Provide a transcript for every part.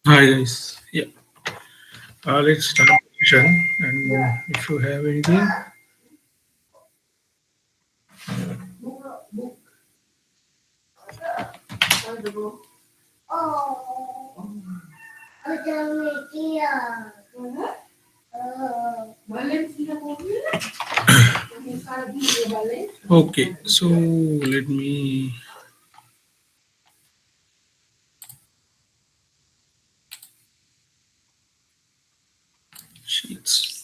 Hi guys. Yeah. Let's start the session. And if you have anything, okay. So let me sheets.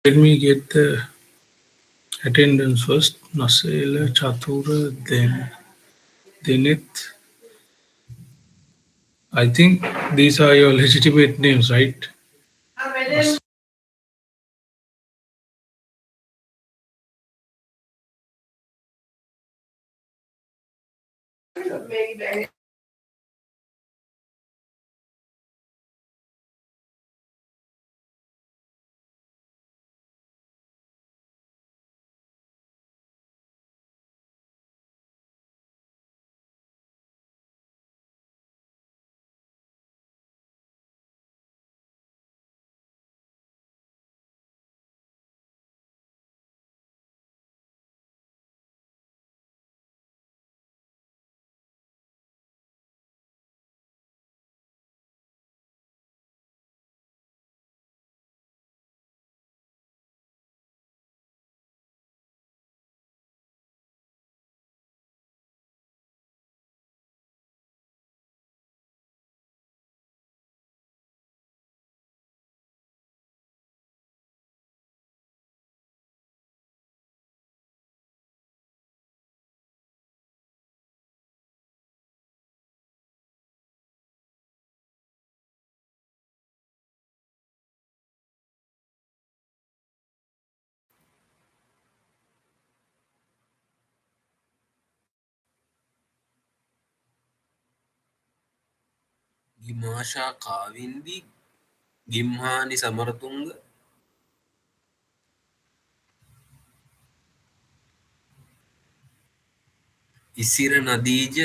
Let me get the attendance first. Nasela, Chatura, then Denith. I think these are your legitimate names, right? ගිමාෂා Kavindi ගිම්හානි Samaratunga ඉසිර නදීජ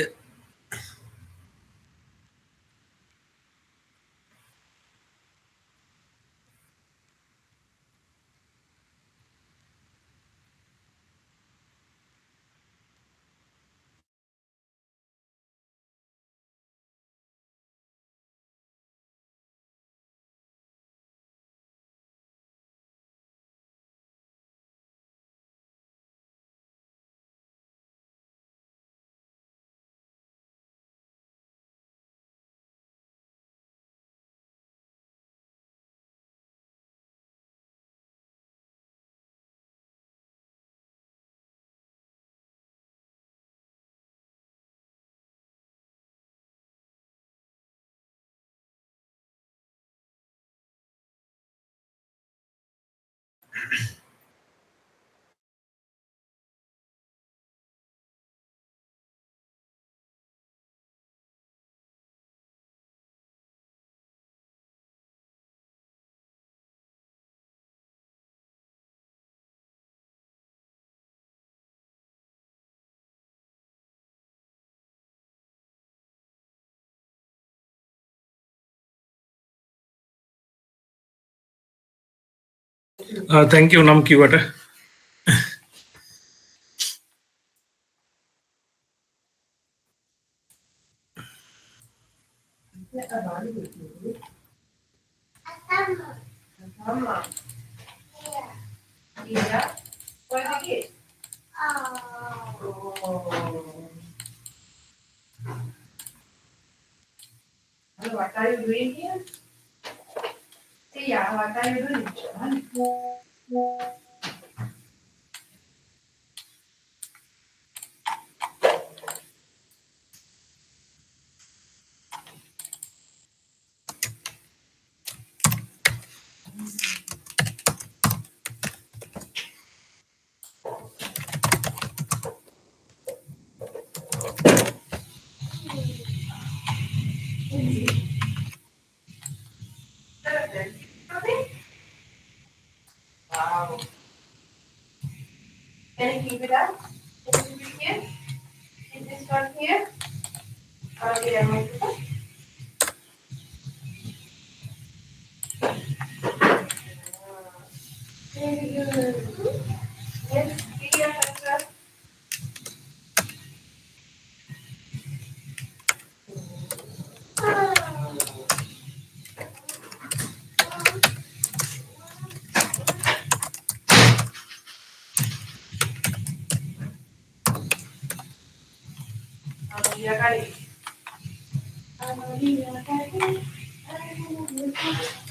Thank you, Nam Kiwata.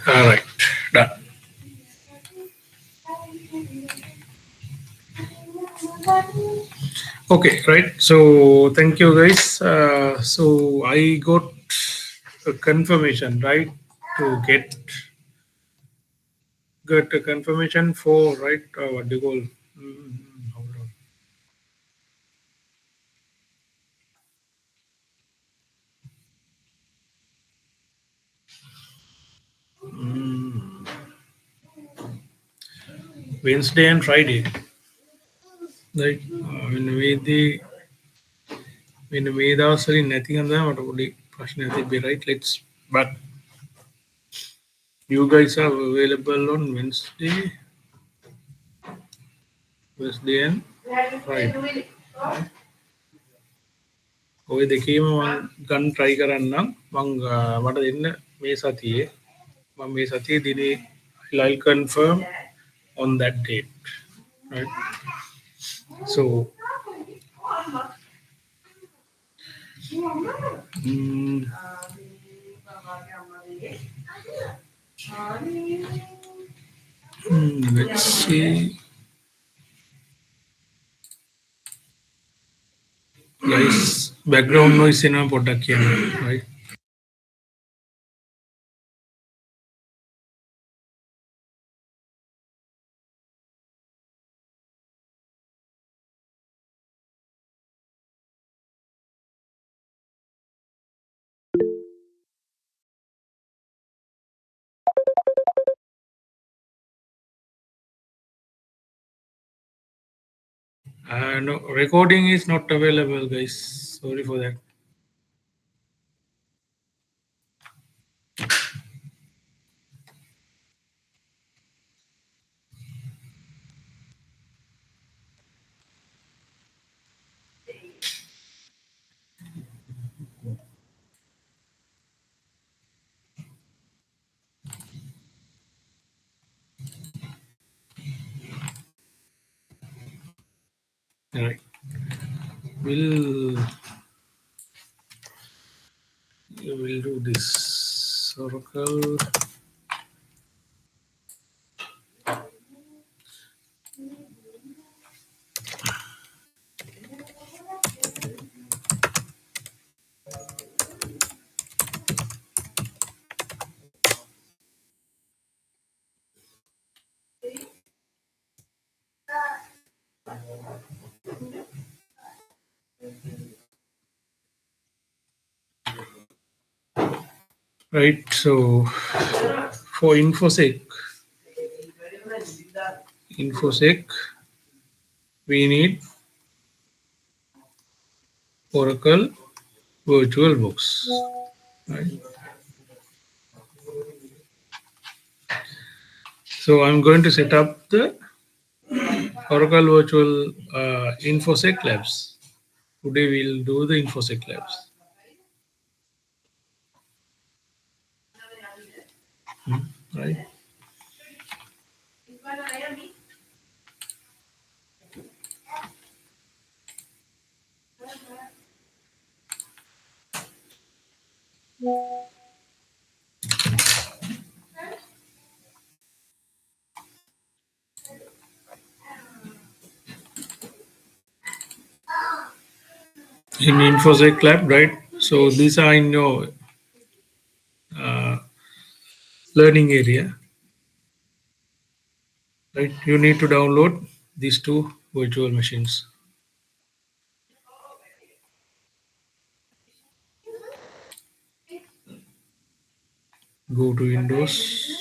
All right, done. Okay, right. So thank you, guys. So I got a confirmation, right, to get a confirmation for, right, what do you call? Hold on. Mm, Wednesday and Friday, right? වෙන මේ දවස්වලින් නැති හන්දා මට පොඩි ප්‍රශ්නයක් තිබ්බේ, right? But you guys are available on Wednesday and Friday. ඔය දෙකේම මං ගන්න try කරන්නම්. මං මට දෙන්න මේ සතියේ මම මේ සතියේ දිනේ I'll confirm on that date, right? So mm, let's see. Guys, background noise එනවා පොඩ්ඩක් කියන්න, right? No, recording is not available, guys. Sorry for that. All right. We'll do this Oracle. Right, so for infosec, we need Oracle VirtualBox, right? So I'm going to set up the Oracle Virtual InfoSec Labs. Today we'll do the InfoSec Labs. Right? in InfoSec Lab, right? So these are in your uh, learning area, right? You need to download these two virtual machines. Go to Windows.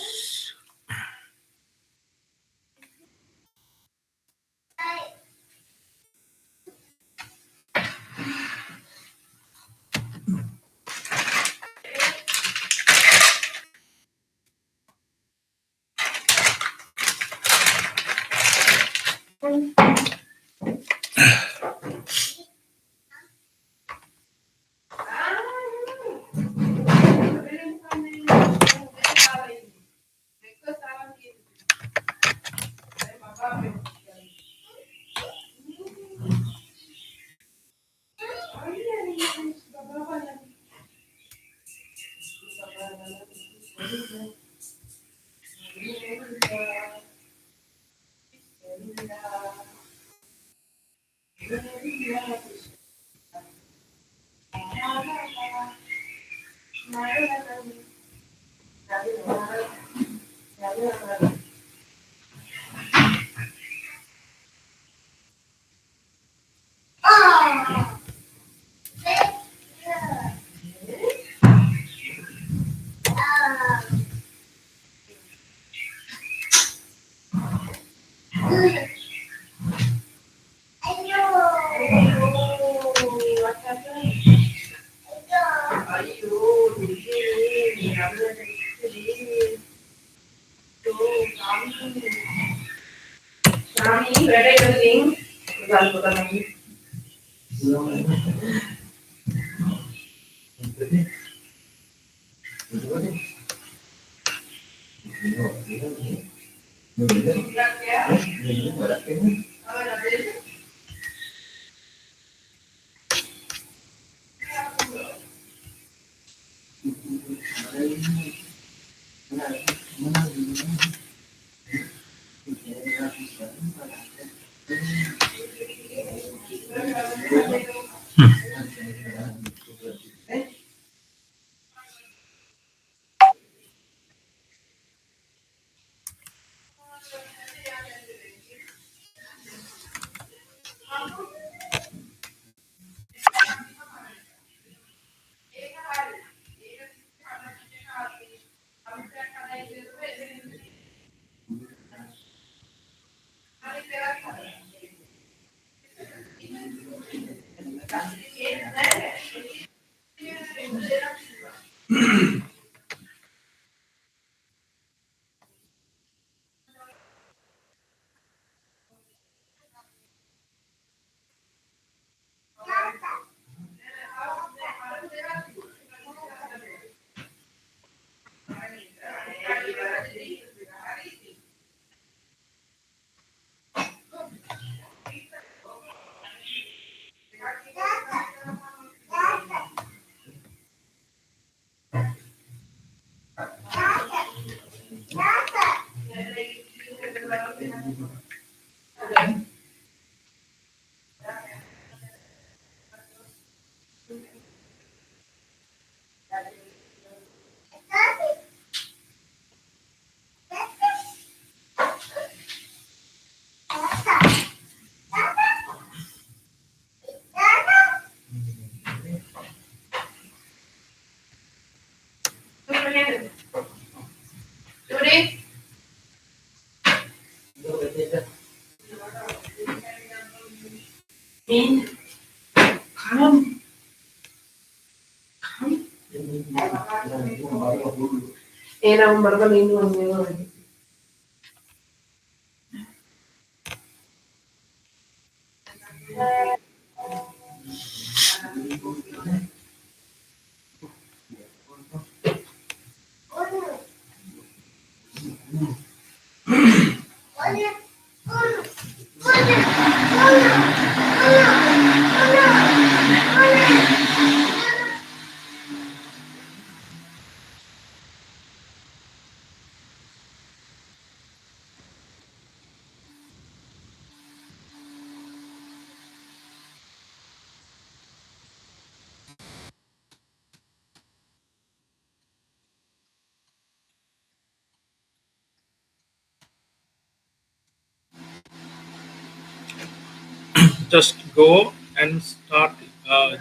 just go and start,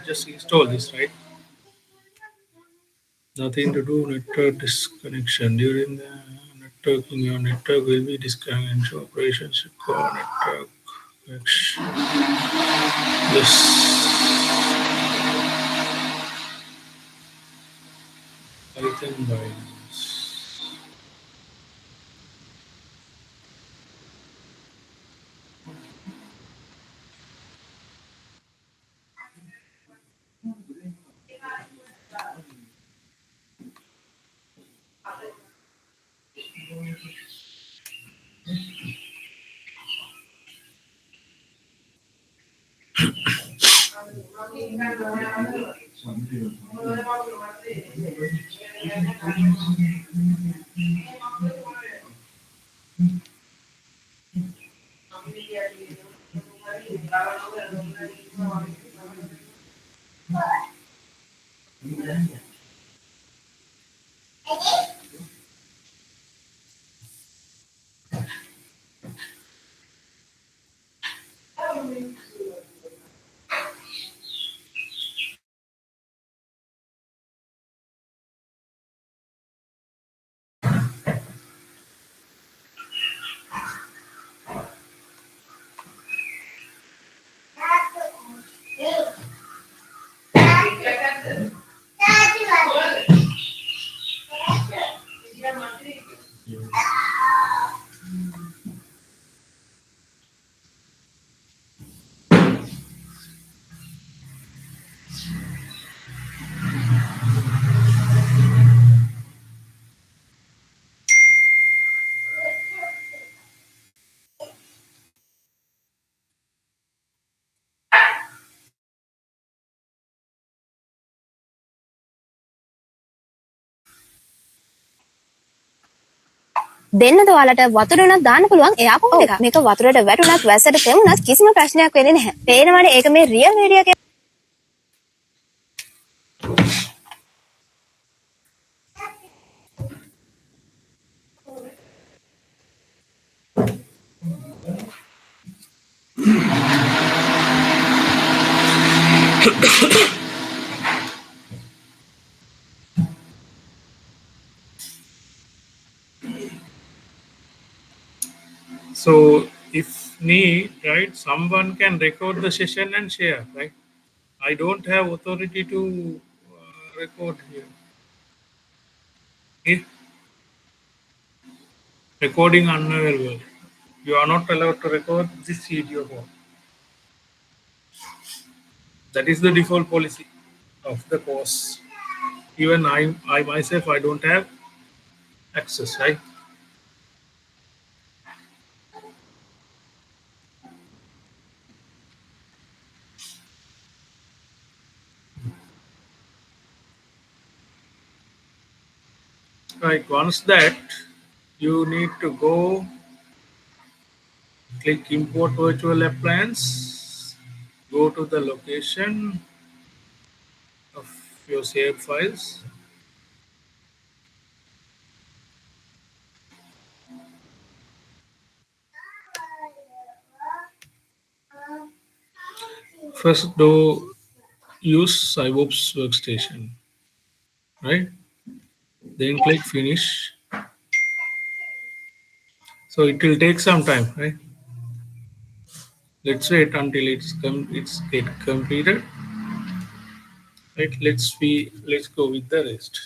just install this, right? Nothing to do network disconnection. During the networking, your network will be disconnected and show operations require network connection. This Python binds. දෙන්නද ඔයාලට වතුර උනත් දාන්න පුළුවන් airport එක. මේක වතුරට වැටුණත් වැස්සට තෙමුණත් කිසිම ප්‍රශ්නයක් වෙන්නේ නැහැ. පේනවනේ ඒක මේ රියල් වීඩියෝ එකේ. So if need, right, someone can record the session and share, right? I don't have authority to record here. Okay? Recording unavailable. You are not allowed to record this video call. That is the default policy of the course. Even I myself, I don't have access, right? Right, once that, you need to go click import virtual appliance, go to the location of your saved files. First, do use CyBops workstation, right? Then click finish. So it will take some time, right? Let's wait until it's get completed. Right? Let's go with the rest.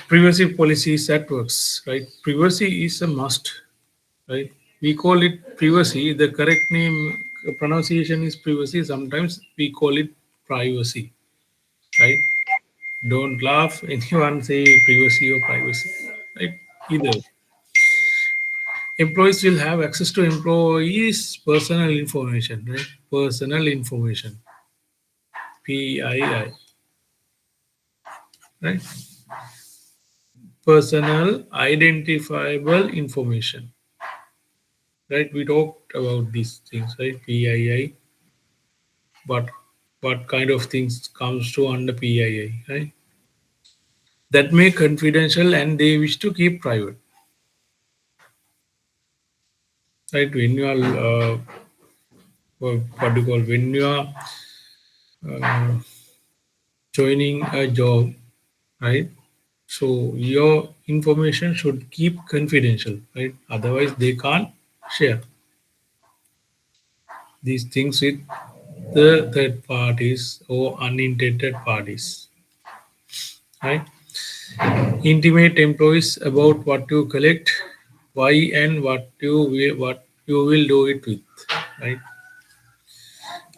Privacy policies that works, right? Privacy is a must, right? We call it privacy. The correct name pronunciation is privacy. Sometimes we call it privacy, right? Don't laugh. Anyone say privacy or privacy, right? Either. Employees will have access to employees' personal information, right? Personal information, PII, right? Personal identifiable information, right? We talked about these things, right? PII, but what kind of things comes to under PII, right? that may confidential and they wish to keep private. Right? When you are what do you call, when you are uh, joining a job, right? So your information should keep confidential, right? Otherwise, they can't share these things with the third parties or unintended parties, right? Intimate employees about what you collect, why, and what you will do it with, right?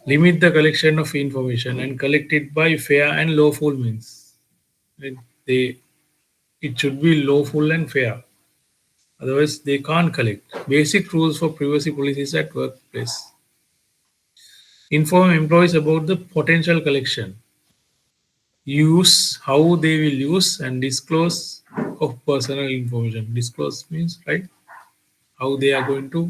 Limit the collection of information and collect it by fair and lawful means. Right? It should be lawful and fair. Otherwise, they can't collect. Basic rules for privacy policies at workplace. Inform employees about the potential collection. Use how they will use and disclose of personal information. Disclose means, right, how they are going to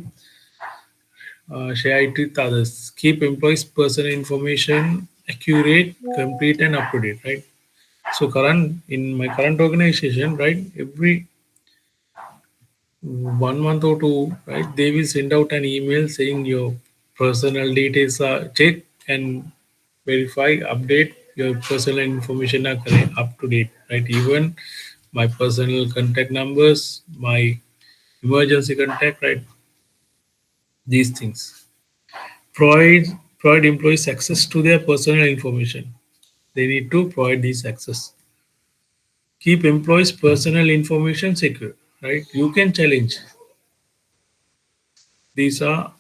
share it with others. Keep employees' personal information accurate, complete, and up to date. Right. So current in my current organization, right, every 1 month or two, right, they will send out an email saying your personal details are checked and verify, update your personal information are correct, up to date, right? Even my personal contact numbers, my emergency contact, right? These things. Provide provide employees access to their personal information. They need to provide this access. Keep employees' personal information secure, right? You can challenge. These are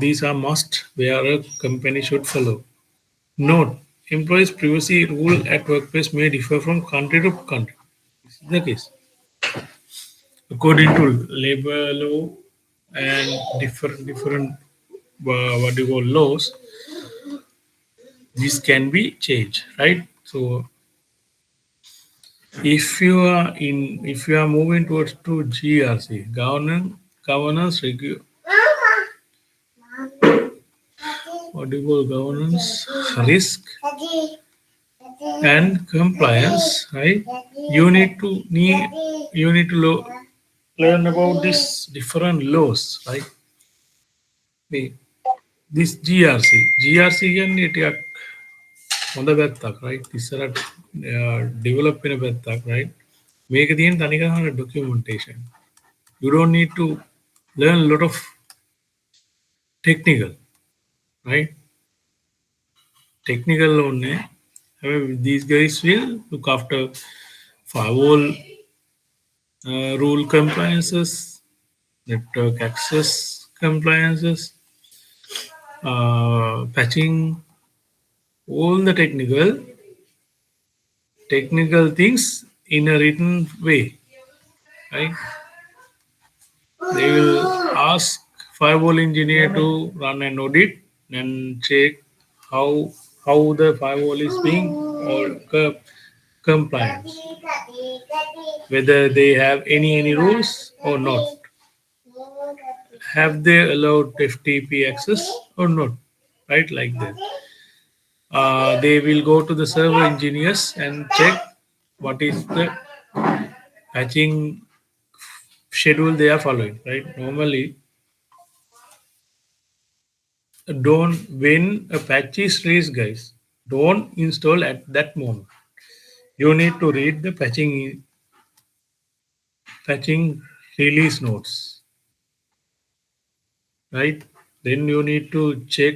these are must where a company should follow. Note: employees' privacy rule at workplace may differ from country to country. This is the case. According to labor law and different what do you call laws, this can be changed, right? So if you are moving towards to GRC, governance what do you call governance, risk and compliance, right? You need to learn about this different laws, right? The- This GRC can it on the back, right? This are develop in a back, right? Make the end documentation. You don't need to learn a lot of technical, right? Technical only. These guys will look after firewall rule compliances, network access compliances, patching, all the technical things in a written way, right? They will ask firewall engineer to run an audit and check how the firewall is being or compliant, whether they have any rules or not. Have they allowed FTP access or not? Right, like that. They will go to the server engineers and check what is the patching schedule they are following. Right, normally don't when a patch is released, guys, don't install at that moment. You need to read the patching release notes, right? Then you need to check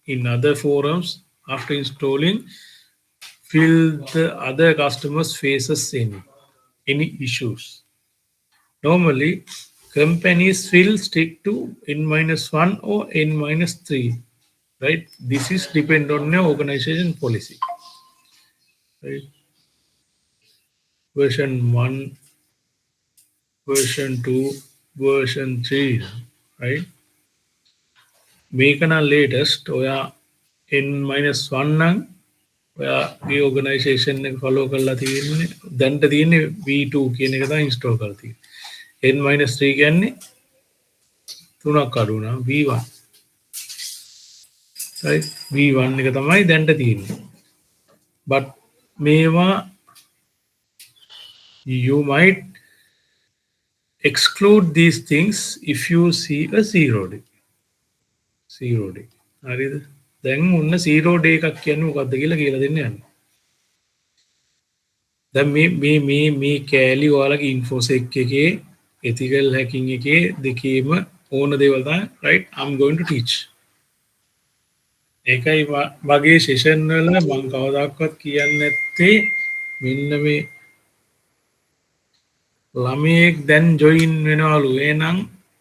in other forums after installing. Feel the other customers faces any issues. Normally, companies will stick to N-1 or N-3, right? This is depend on your organization policy, right? Version 1, version 2, version 3, right? Make an latest ඔයා N-1 නම් ඔයාගේ organization එක follow කරලා තියෙන්නේ දැන්ට තියෙන්නේ V2 කියන එක තමයි install කරලා තියෙන්නේ. N-3 කියන්නේ තුනක් අඩු නම් V1. right? V1 එක තමයි දැන්ට තියෙන්නේ. but මේවා You might exclude these things if you see a zero day. Zero day. හරිද? දැන් ඔන්න zero day එකක් කියන්නේ මොකක්ද කියලා දෙන්න යන්න. දැන් මේ කෑලි ඔයාලගේ infosec එකේ ethical hacking එකේ දෙකේම ඕන දේවල් තමයි right I'm going to teach. ඒකයි වගේ session වල මම කවදාවත් කියන්නේ නැත්තේ මෙන්න මේ ළමයෙක් දැන් join වෙනවලු එහෙනම්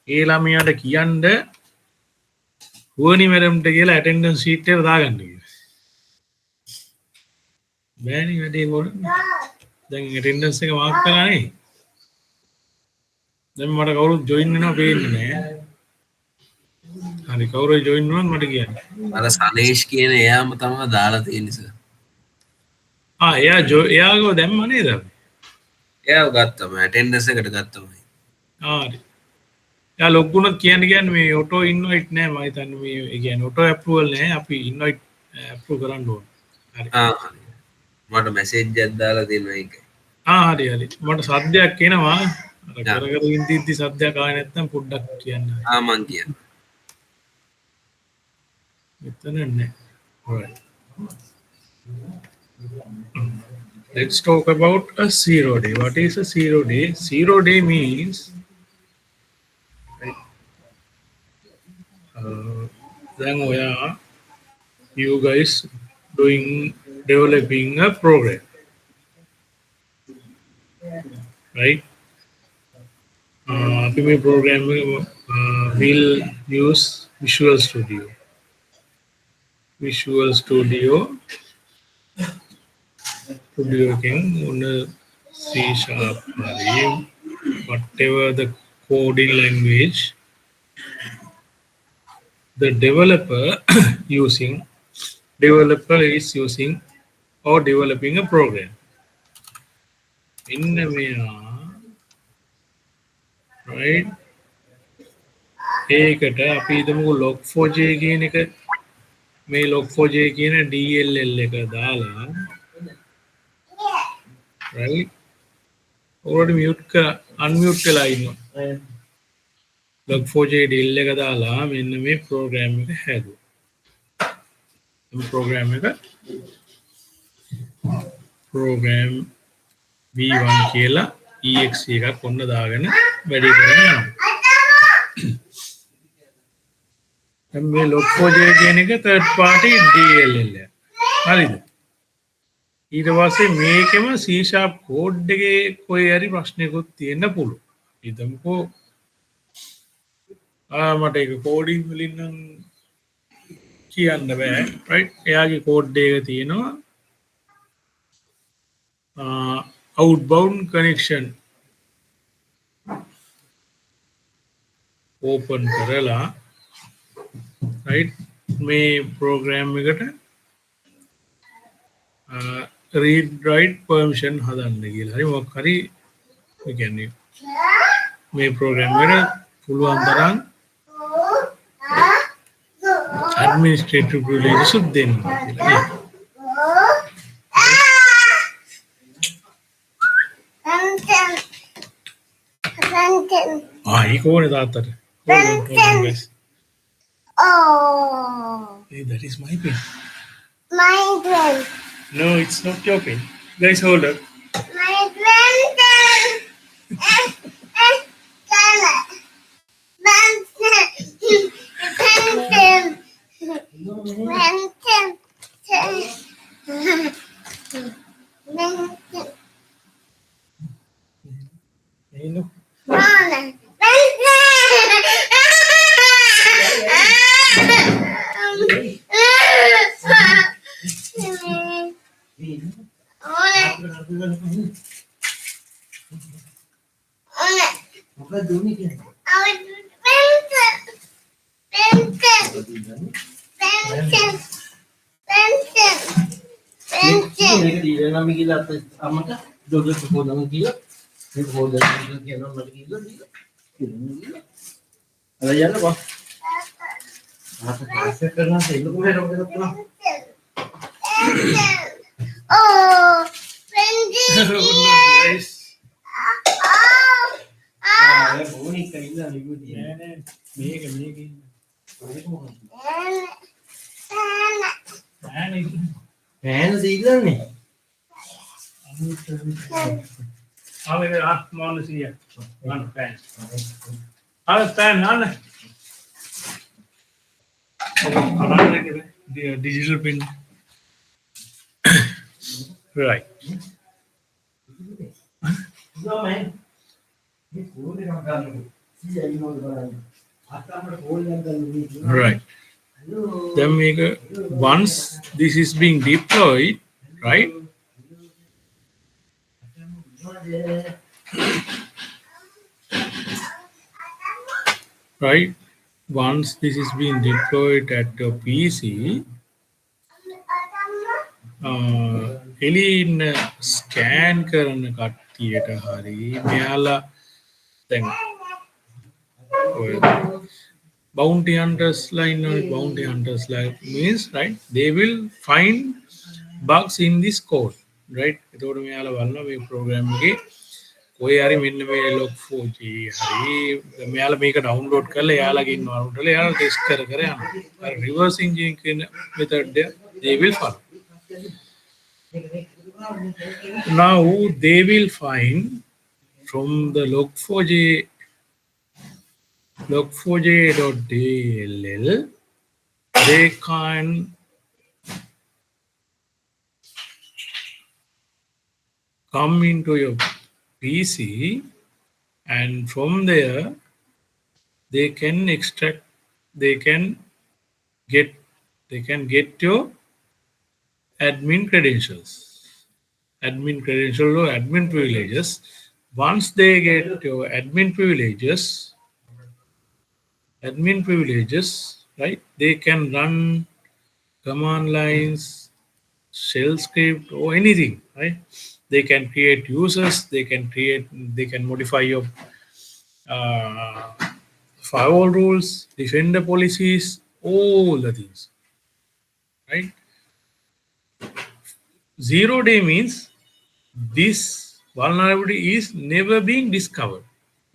ඒ ළමයාට කියන්න හුවනි මැඩම්ට කියලා attendance sheet එක දාගන්න කියලා. බෑනේ වැඩේ කරන්න. දැන් attendance එක මාක් කරලා නේ. දැන් මට කවුරුත් join වෙනවා පේන්නේ නැහැ. හරි කවුරු join වුණත් මට කියන්න. අර සනේෂ් කියන එයාම තමයි දාලා තියෙන්නේ සර්. එයාගව දැම්ම නේද? එයාව ගත්තම ඇටෙන්ඩන්ස් එකට ගත්තම. හරි. එයා ලොග් වුණත් කියන්නේ මේ ඔටෝ ඉන්වයිට් නෑ මම හිතන්නේ මේ ඒ කියන්නේ ඔටෝ අප්‍රූවල් නෑ අපි ඉන්වයිට් අප්‍රූව් කරන්න ඕන. හරි. හරි. මට මැසේජ් එකක් දාලා දෙනවා ඒක. හරි හරි. මට සද්දයක් එනවා. අර කර ඉඳිද්දි සද්දයක් ආවේ නැත්නම් පොඩ්ඩක් කියන්න. මං කියන්න. මෙතන නෑ. alright. Let's talk about a zero day. What is a zero day? Zero day means then we are you guys developing a program, right? PMI program will use Visual Studio. Studio can on C# whatever the coding language the developer is using or developing a program. In the right? ඒකට අපි හිතමු log4j කියන එක මේ log4j කියන DLL එක දාලා right already unmute වෙලා ඉන්නවා log4j DLL එක දාලා මෙන්න මේ program එක හැදුවා මේ program v1 කියලා exe එකක් ඔන්න දාගෙන වැඩි කරගෙන යනවා දැන් මේ log4j කියන එක third party DLL එක හරිද ඊට පස්සේ මේකෙම C# කෝඩ් එකේ කොයි හරි ප්‍රශ්නයක්වත් තියෙන්න පුළුවන්. හිතමුකෝ මට ඒක කෝඩින් වලින් නම් කියන්න බෑ. right? එයාගේ කෝඩ් එක තියෙනවා outbound connection open කරලා right මේ program එකට read write permission හදන්න කියලා. හරි මොකක් හරි ඒ කියන්නේ මේ program එකට පුළුවන් තරම් administrative privileges දෙන්න කියලා. ඒක ඕනේ තාත්තට. Hey, that is my pen. My pen. No, it's not your pen. Guys, hold up. My pen. Hey, no. Oh, Guys, පෑන දීලානේ. Digital pin. Right. Right. Then once this is being deployed, right? Right. Once this is being deployed at the PC, එලින් scan කරන කට්ටියට හරි මෙයාලා දැන් bounty hunters line or bounty hunters like means right they will find bugs in this code right එතකොට මෙයාලා බලනවා මේ program එකේ කොයි හරි මෙන්න මේ log4j හරි මෙයාලා මේක download කරලා එයාලගේ environment වල එයාලා test කර යනවා reverse engineering කියන method they will follow. Now they will find from the log4j.dll they can come into your PC and from there they can extract they can get your admin credentials or admin privileges. Once they get your admin privileges, right, they can run command lines, shell script or anything, right? They can create users, they can modify your firewall rules, defender policies, all the things, right? 0 day means this vulnerability is never being discovered.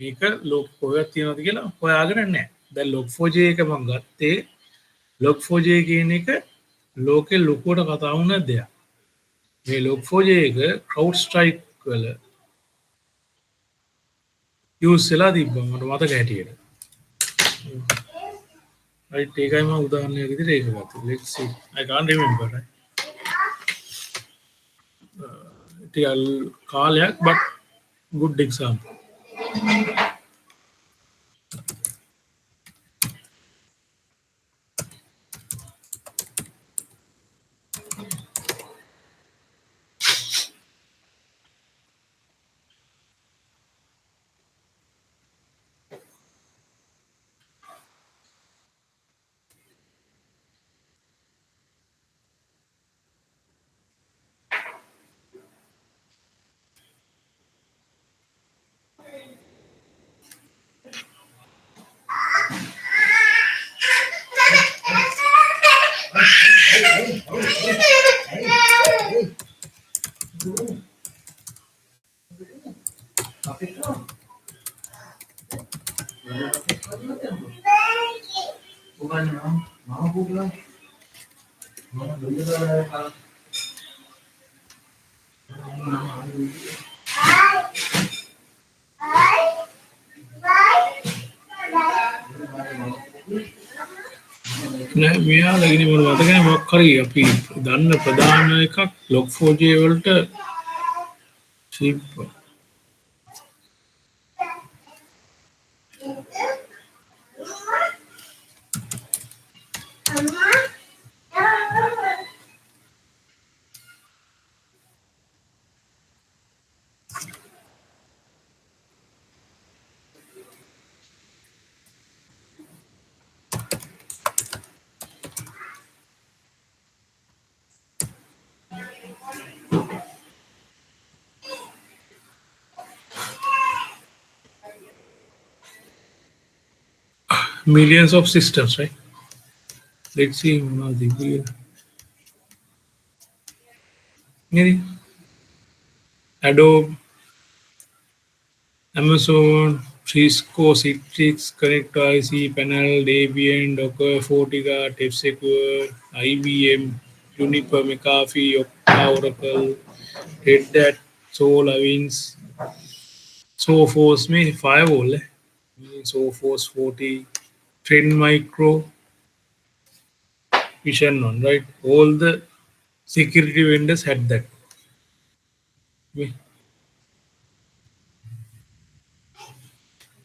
මේක lock හොයලා තියෙනවද කියලා හොයාගෙන නැහැ. දැන් log4j එක මම ගත්තේ log4j කියන එක ලෝකේ ලොකුවට කතා වුණ දෙයක්. මේ log4j එක CrowdStrike වල use වෙලා තිබ්බා මට මතක හැටියට. right ඒකයි මම උදාහරණයක් විදිහට ඒක ගත්තා. Let's see. I can't remember right. කාලයක් but good example. නෑ මෙයාලගෙන මම මතකයි මොකක් හරි අපි දන්න ප්‍රධාන එකක් log4j වලට chip millions of systems, right? Let's see Adobe, Amazon, Cisco, Citrix, Connector IC, Panel, Debian, Docker, Fortinet, F-Secure, IBM, Juniper, McAfee, Okta, Oracle, Red Hat, SolarWinds, Sophos में firewall है, Sophos 40, Trend Micro, Vision on, right? All the security vendors had that.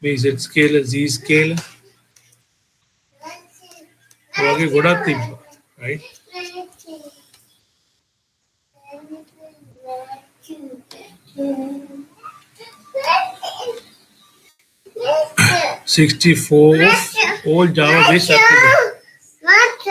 මේ Z scale, Z scale, වගේ ගොඩක් තිබ්බා, right? Let's 64 all Java based applications. Let's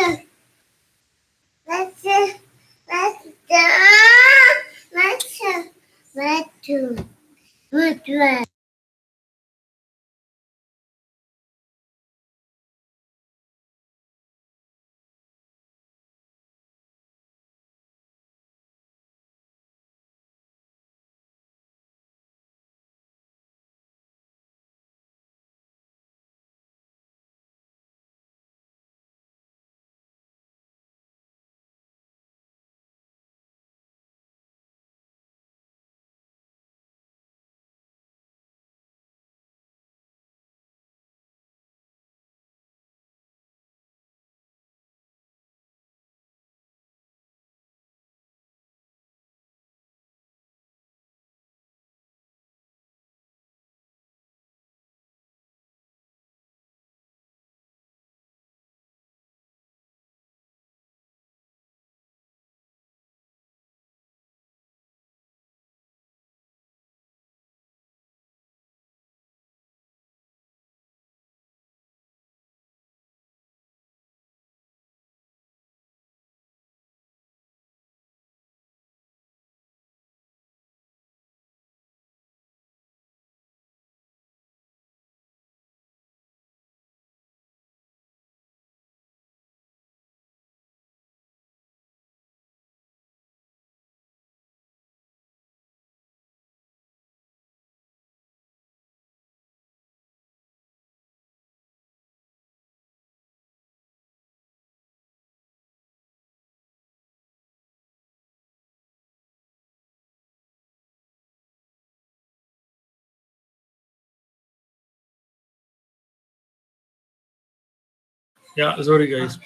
Yeah, sorry guys.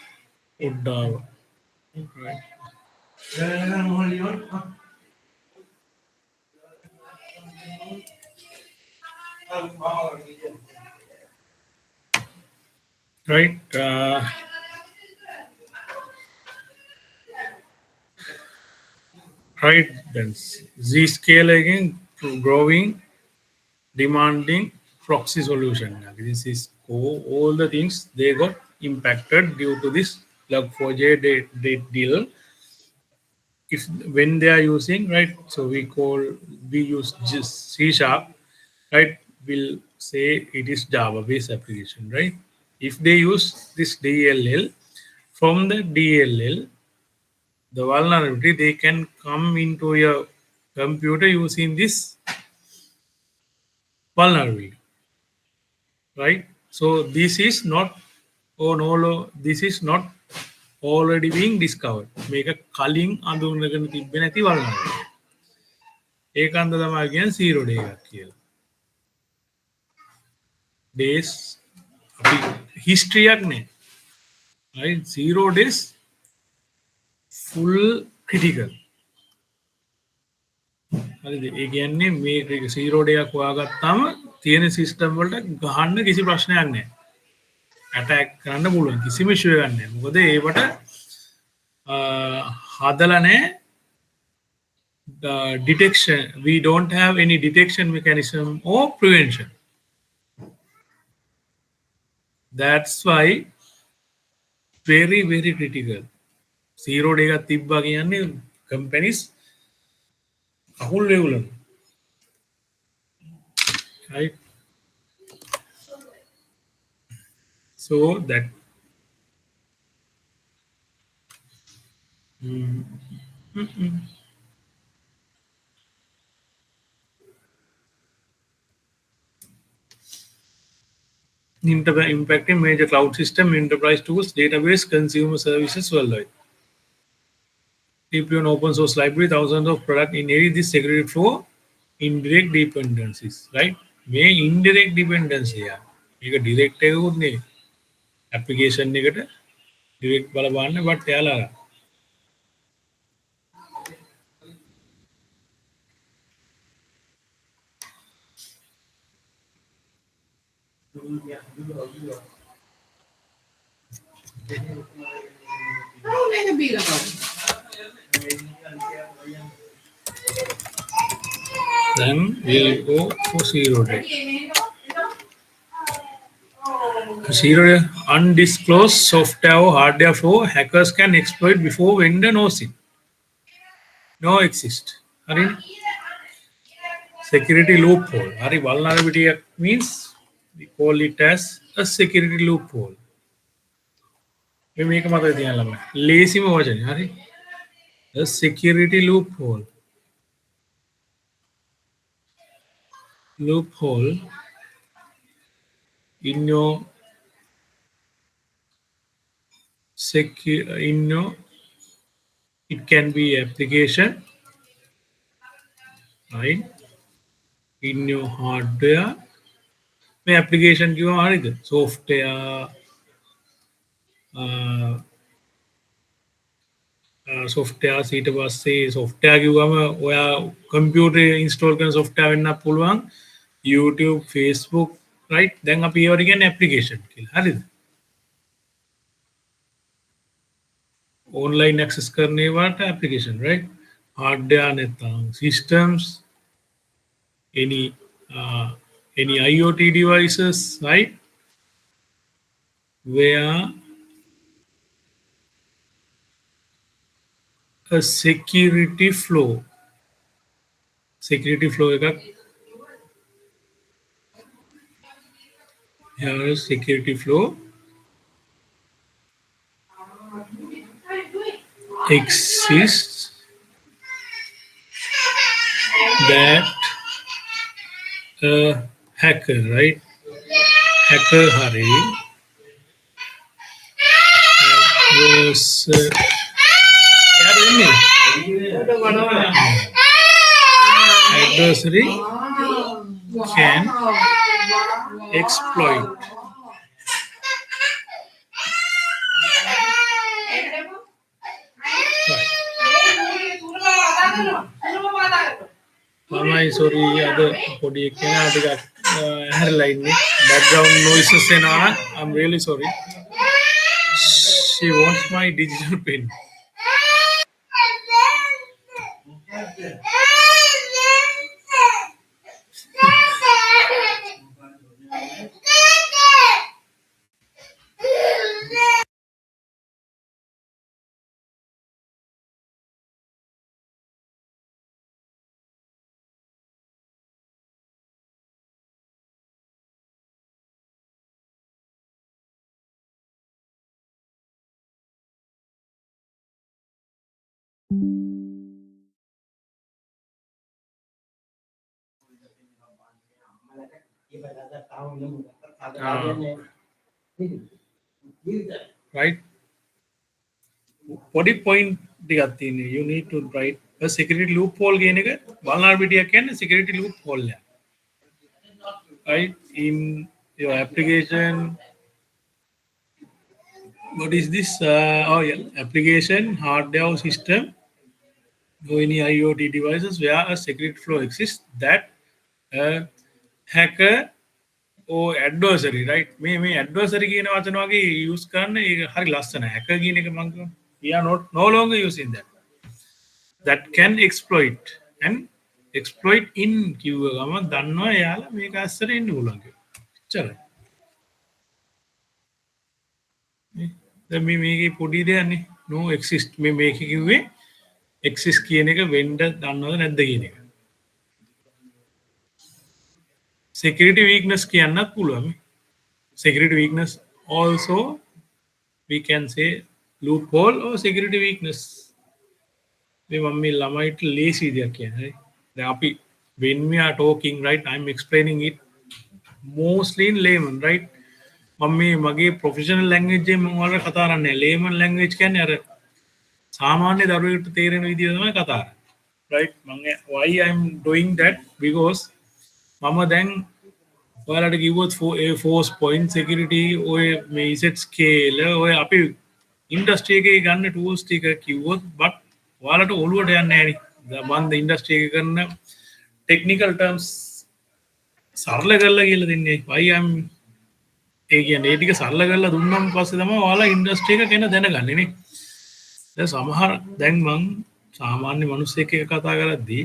Udda. Right. Right. Right then. Z scale again, growing, demanding proxy solution. This is all the things they got impacted due to this Log4j deal. If when they are using, right, so we use just C sharp, right, we'll say it is Java based application, right? If they use this DLL, from the DLL, the vulnerability they can come into your computer using this vulnerability, right? So this is not, oh no, this is not already being discovered. Make a culling අඳුනගෙන තිබ්බේ නැති vulnerability. ඒකන්ද තමයි කියන්නේ zero day එකක් කියලා. Days අපි හිස්ට්‍රියක් නෑ. Right? 0 days full critical. හරිද? ඒ කියන්නේ මේ 0 day එකක් හොයාගත්තාම තියෙන සිස්ටම් වලට ගහන්න කිසි ප්‍රශ්නයක් නෑ. ඇටැක් කරන්න පුළුවන් කිසිම ඉෂුව එකක් නෑ. මොකද ඒවට හදලා නෑ the detection. We don't have any detection mechanism or prevention. That's why very very critical. 0 day එකක් තිබ්බා කියන්නේ companies අහුල් වෙවුලන. Right? So that impacting major cloud system, enterprise tools, database, consumer services worldwide. Deploy an open source library, thousands of products inherit this security flow, indirect dependencies, right? මේ indirect dependency එක. මේක direct එකකුත් නෙවෙයි. application එකට direct බලපාන්න but එයාලා then we'll go for zero day. Zero day, undisclosed software or hardware flow hackers can exploit before vendor knows it. No exist. Hari security loophole. Hari vulnerability means we call it as a security loophole. We make a mother the lazy version. Hari a security loophole. Loophole in your it can be application, right? In your hardware මේ application කිව්වම හරිද software software ඊට පස්සේ software කිව්වම ඔයා computer install කරන software වෙන්නත් පුළුවන් YouTube Facebook right දැන් අපි ඒවට කියන්නේ application කියලා හරිද online access කරන ඒවාට application right hardware නැත්නම් systems any IoT devices right where a security flow එකක් here is security flow exists that a hacker right hacker hari was adversary can exploit I'm sorry අද පොඩි කෙනා ටිකක් ඇහැරලා ඉන්නේ background noises එනවා I'm really sorry she wants my digital pen right body point ටිකක් තියෙනවා you need to write a security loophole කියන එක vulnerability එක කියන්නේ security loophole එක right in your application what is this oh yeah application hardware or system or any IoT devices where a security flow exists that a hacker or adversary right මේ adversary කියන වචන වගේ use කරන්න ඒක හරි ලස්සනයි hacker කියන එක මම කියනවා we are not no longer using that can exploit and exploit in කිව්ව ගම දන්නවා එයාලා මේක අස්සර ඉන්න පුළුවන් කියලා එච්චරයි දැන් මේකේ පොඩි දෙයක් නේ no exist මේක කිව්වේ exist කියන එක vendor දන්නවද නැද්ද කියන එක security weakness කියන්නත් පුළුවන් security weakness also we can say loophole or security weakness මේ මම මේ ළමයිට ලේසි දෙයක් කියන්නේ දැන් අපි when we are talking right I'm explaining it mostly in layman right මම මේ මගේ ප්‍රොෆෙෂනල් ලැන්ග්වේජ් එකෙන් මම ඔයාලට කතා කරන්නේ ලේමන් ලැන්ග්වේජ් කියන්නේ අර සාමාන්‍ය දරුවෙකුට තේරෙන විදිහ තමයි කතා කරන්නේ right මම why I'm doing that because මම දැන් ඔයාලට කිව්වොත් force point security ඔය මේ set scale ඔය අපි ඉන්ඩස්ට්‍රි එකේ ගන්න tools ටික කිව්වොත් but ඔයාලට ඔළුවට යන්නේ නැහැ නේ මම ඉන්ඩස්ට්‍රි එකේ කරන technical terms සරල කරලා කියලා දෙන්නේ why I'm ඒ කියන්නේ ඒ ටික සරල කරලා දුන්නාම පස්සේ තමයි ඔයාලා ඉන්ඩස්ට්‍රි එක ගැන දැනගන්නේ නේ දැන් සමහර දැන් මං සාමාන්‍ය මිනිස්සෙක් එක්ක කතා කරද්දී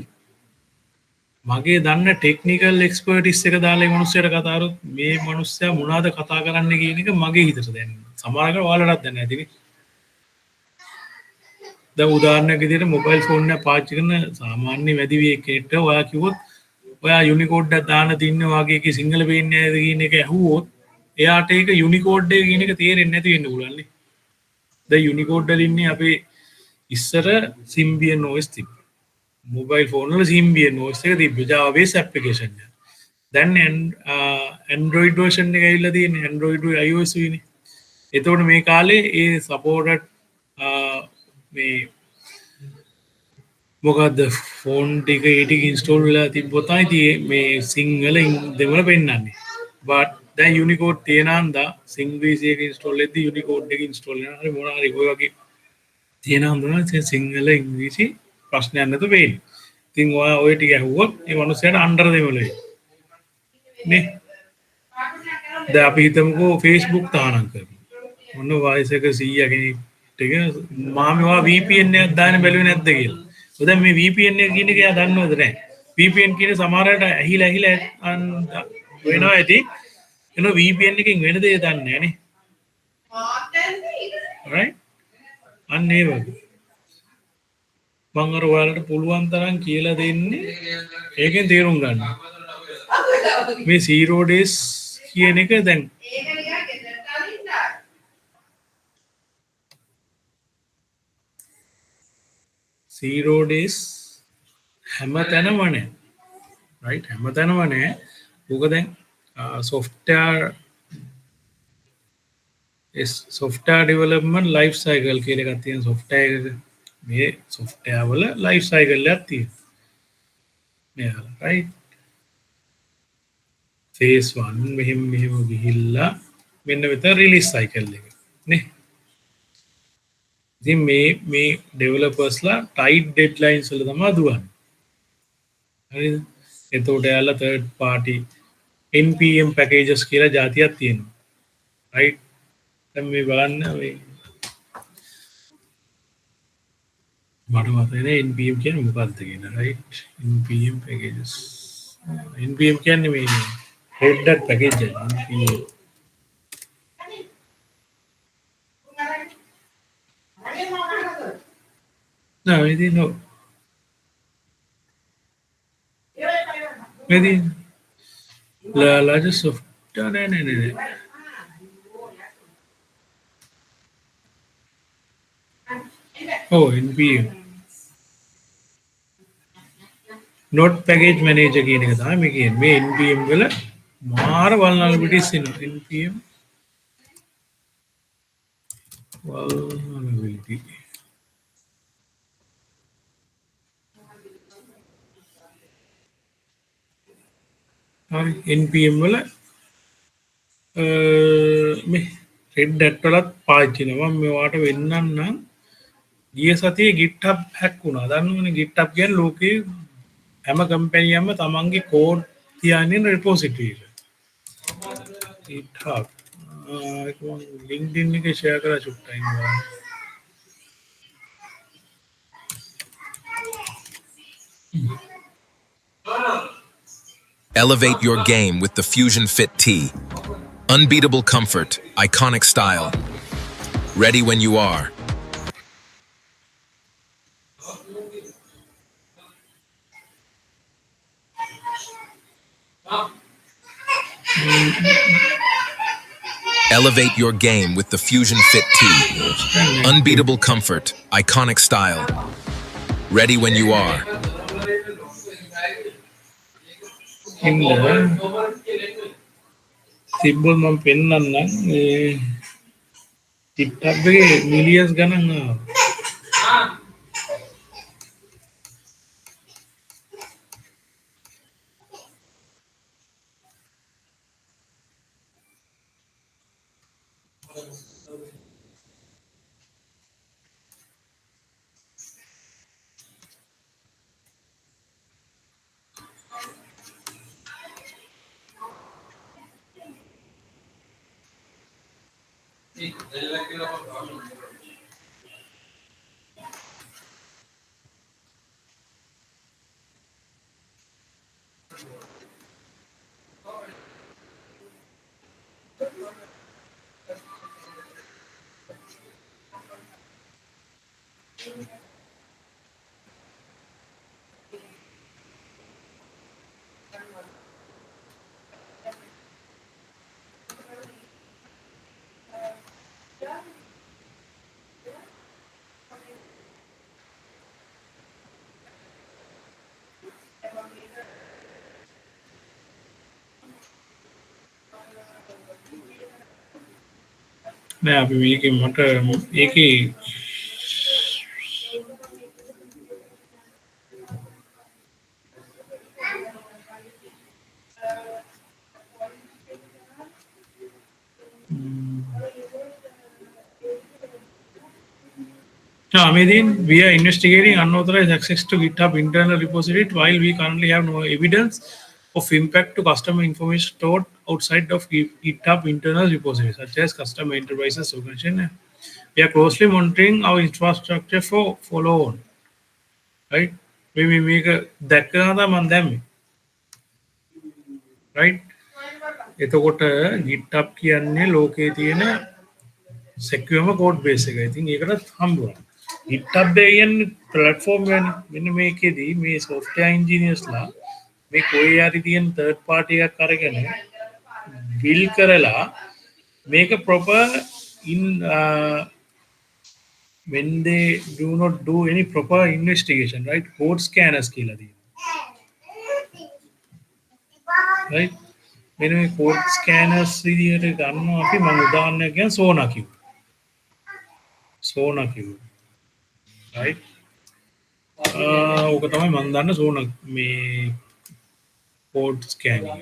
මගේ දන්න ටෙක්නිකල් එක්ස්පර්ටිස් එක දාලා මේ මිනිස්සයාට කතා කරොත් මේ මිනිස්සයා මොනවද කතා කරන්නේ කියන එක මගේ හිතට දැනෙනවා සමහරකට ඔයාලටත් දැනෙන්නේ නැතිනේ දැන් උදාහරණයක් විදිහට මොබයිල් ෆෝන් එක පාවිච්චි කරන සාමාන්‍ය වැඩිවියෙක් කෙනෙක්ට ඔයා කිව්වොත් ඔයා යුනිකෝඩ් එකක් දාන්න තින්නේ වාගේ එකේ සිංහල පේන්නේ නැද්ද කියන එක ඇහුවොත් එයාට ඒක යුනිකෝඩ් එක කියන එක තේරෙන්නේ නැති වෙන්න පුළුවන් නේ දැන් යුනිකෝඩ් වල ඉන්නේ අපේ ඉස්සර Symbian OS තිබ්බා mobile phone වල Symbian OS එක තිබ්බා Java based application එක. දැන් Android version එක ඇවිල්ලා තියෙන්නේ Android iOS වෙන්නේ. එතකොට මේ කාලේ ඒ supported මේ මොකද්ද ෆෝන් ටික ඒ ටික install වෙලා තිබ්බොත් තමයි මේ සිංහල දෙමළ පෙන්නන්නේ. but දැන් Unicode තියෙනාන්දා සිංග්‍රීසි එක install වෙද්දී Unicode එක install වෙනවා. හරි මොනවා හරි ඔය වගේ තියෙනාන්දා සිංහල ඉංග්‍රීසි ප්‍රශ්නයක් නැතුව වෙන්නේ. ඉතින් ඔයා ඔය ටික ඇහුවොත් ඒ මනුස්සයාට අnder දෙමළ වෙයි. නේ? දැන් අපි හිතමුකෝ Facebook තානම් කරනවා. මොන වයසක 100 කෙනෙක් ටික මාමවා VPN එකක් දාන්න බැලුවේ නැද්ද කියලා. ඔය දැන් මේ VPN එක කියන එක එයා දන්නවද නැහැ. VPN කියන සමහරකට ඇහිලා වෙනවා ඇති. එන VPN එකකින් වෙන දේ දන්නේ නැහැ නේ. right? අන්න ඒ වගේ. මම අර ඔයාලට පුළුවන් තරම් කියලා දෙන්නේ ඒකෙන් තේරුම් ගන්න. මේ 0 days කියන එක දැන් zero days හැමතැනම නැහැ. right හැමතැනම නැහැ. ඕක දැන් software development life cycle කියලා එකක් තියෙන software එක මේ software වල life cycle එකක් තියෙනවා. මෙයාලා right phase 1 මෙහෙම ගිහිල්ලා මෙන්න මෙතන release cycle එක නේ. ඉතින් මේ developersලා tight deadlines වල තමයි දුවන්නේ. හරිද? එතකොට යාලා third party npm packages කියලා જાතියක් තියෙනවා. right දැන් මේ බලන්න මේ මට මතකනේ npm කියන්නේ මොකක්ද කියන right npm packages npm කියන්නේ මේ red hat package එක npm no ఇది no ఇది largest software no oh npm node package manager කියන එක තමයි මේ කියන්නේ මේ npm වල මාර vulnerabilities ඉන්නවා npm vulnerability හරි npm වල මේ red hat වලත් පාවිච්චි කරනවා මම මේවට වෙන්නන්න නම් ගිය සතියේ GitHub hack වුණා. දන්නවනේ GitHub කියන්නේ ලෝකේ හැම කම්පැනියක්ම තමන්ගේ කෝඩ් තියාගෙන රිපොසිටරි එක. GitHub ඒක මම LinkedIn එකේ share කරලා චුට්ටක් ඉන්නවා. Elevate your game with the Fusion Fit T. Unbeatable comfort, iconic style. Ready when you are. Elevate your game with the Fusion Fit T. Unbeatable comfort, iconic style. Ready when you are. තිබ්බොත් මම පෙන්නන්නම් මේ TikTok එකේ millions ගණන් ආවා. නෑ අපි මේකේ මට ඒකේ Amedin, we are investigating unauthorized access to GitHub internal repository while we currently have no evidence of impact to customer information stored outside of GitHub internal repository, such as customer enterprises organization. We are closely monitoring our infrastructure for follow-on. Right? We make that another mandam. Right? එතකොට GitHub කියන්නේ ලෝකයේ තියෙන secure code base එක. ඉතින් ඒකටත් හම්බුනවා. GitHub කියන්නේ platform වෙන මෙන්න මේකෙදී මේ software engineers ලා මේ කොයි හරි තියෙන third party එකක් අරගෙන build කරලා මේක proper in when they do not do any proper investigation, right? Code scanners කියලා තියෙනවා. Right? මෙන්න මේ code scanners විදියට ගන්නවා අපි මම උදාහරණයක් ගන්න Sona කිව්වා. Sona කිව්වා. Right? ඕක තමයි මම දන්න Sona මේ code scanning.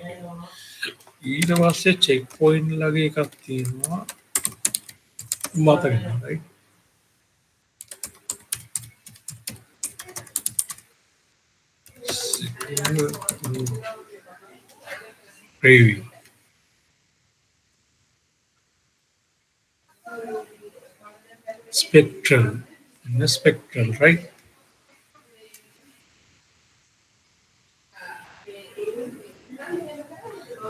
ඊට පස්සේ check point ලගේ එකක් තියෙනවා. මතක නැහැ, right? Preview. Spectral. Spectral, right?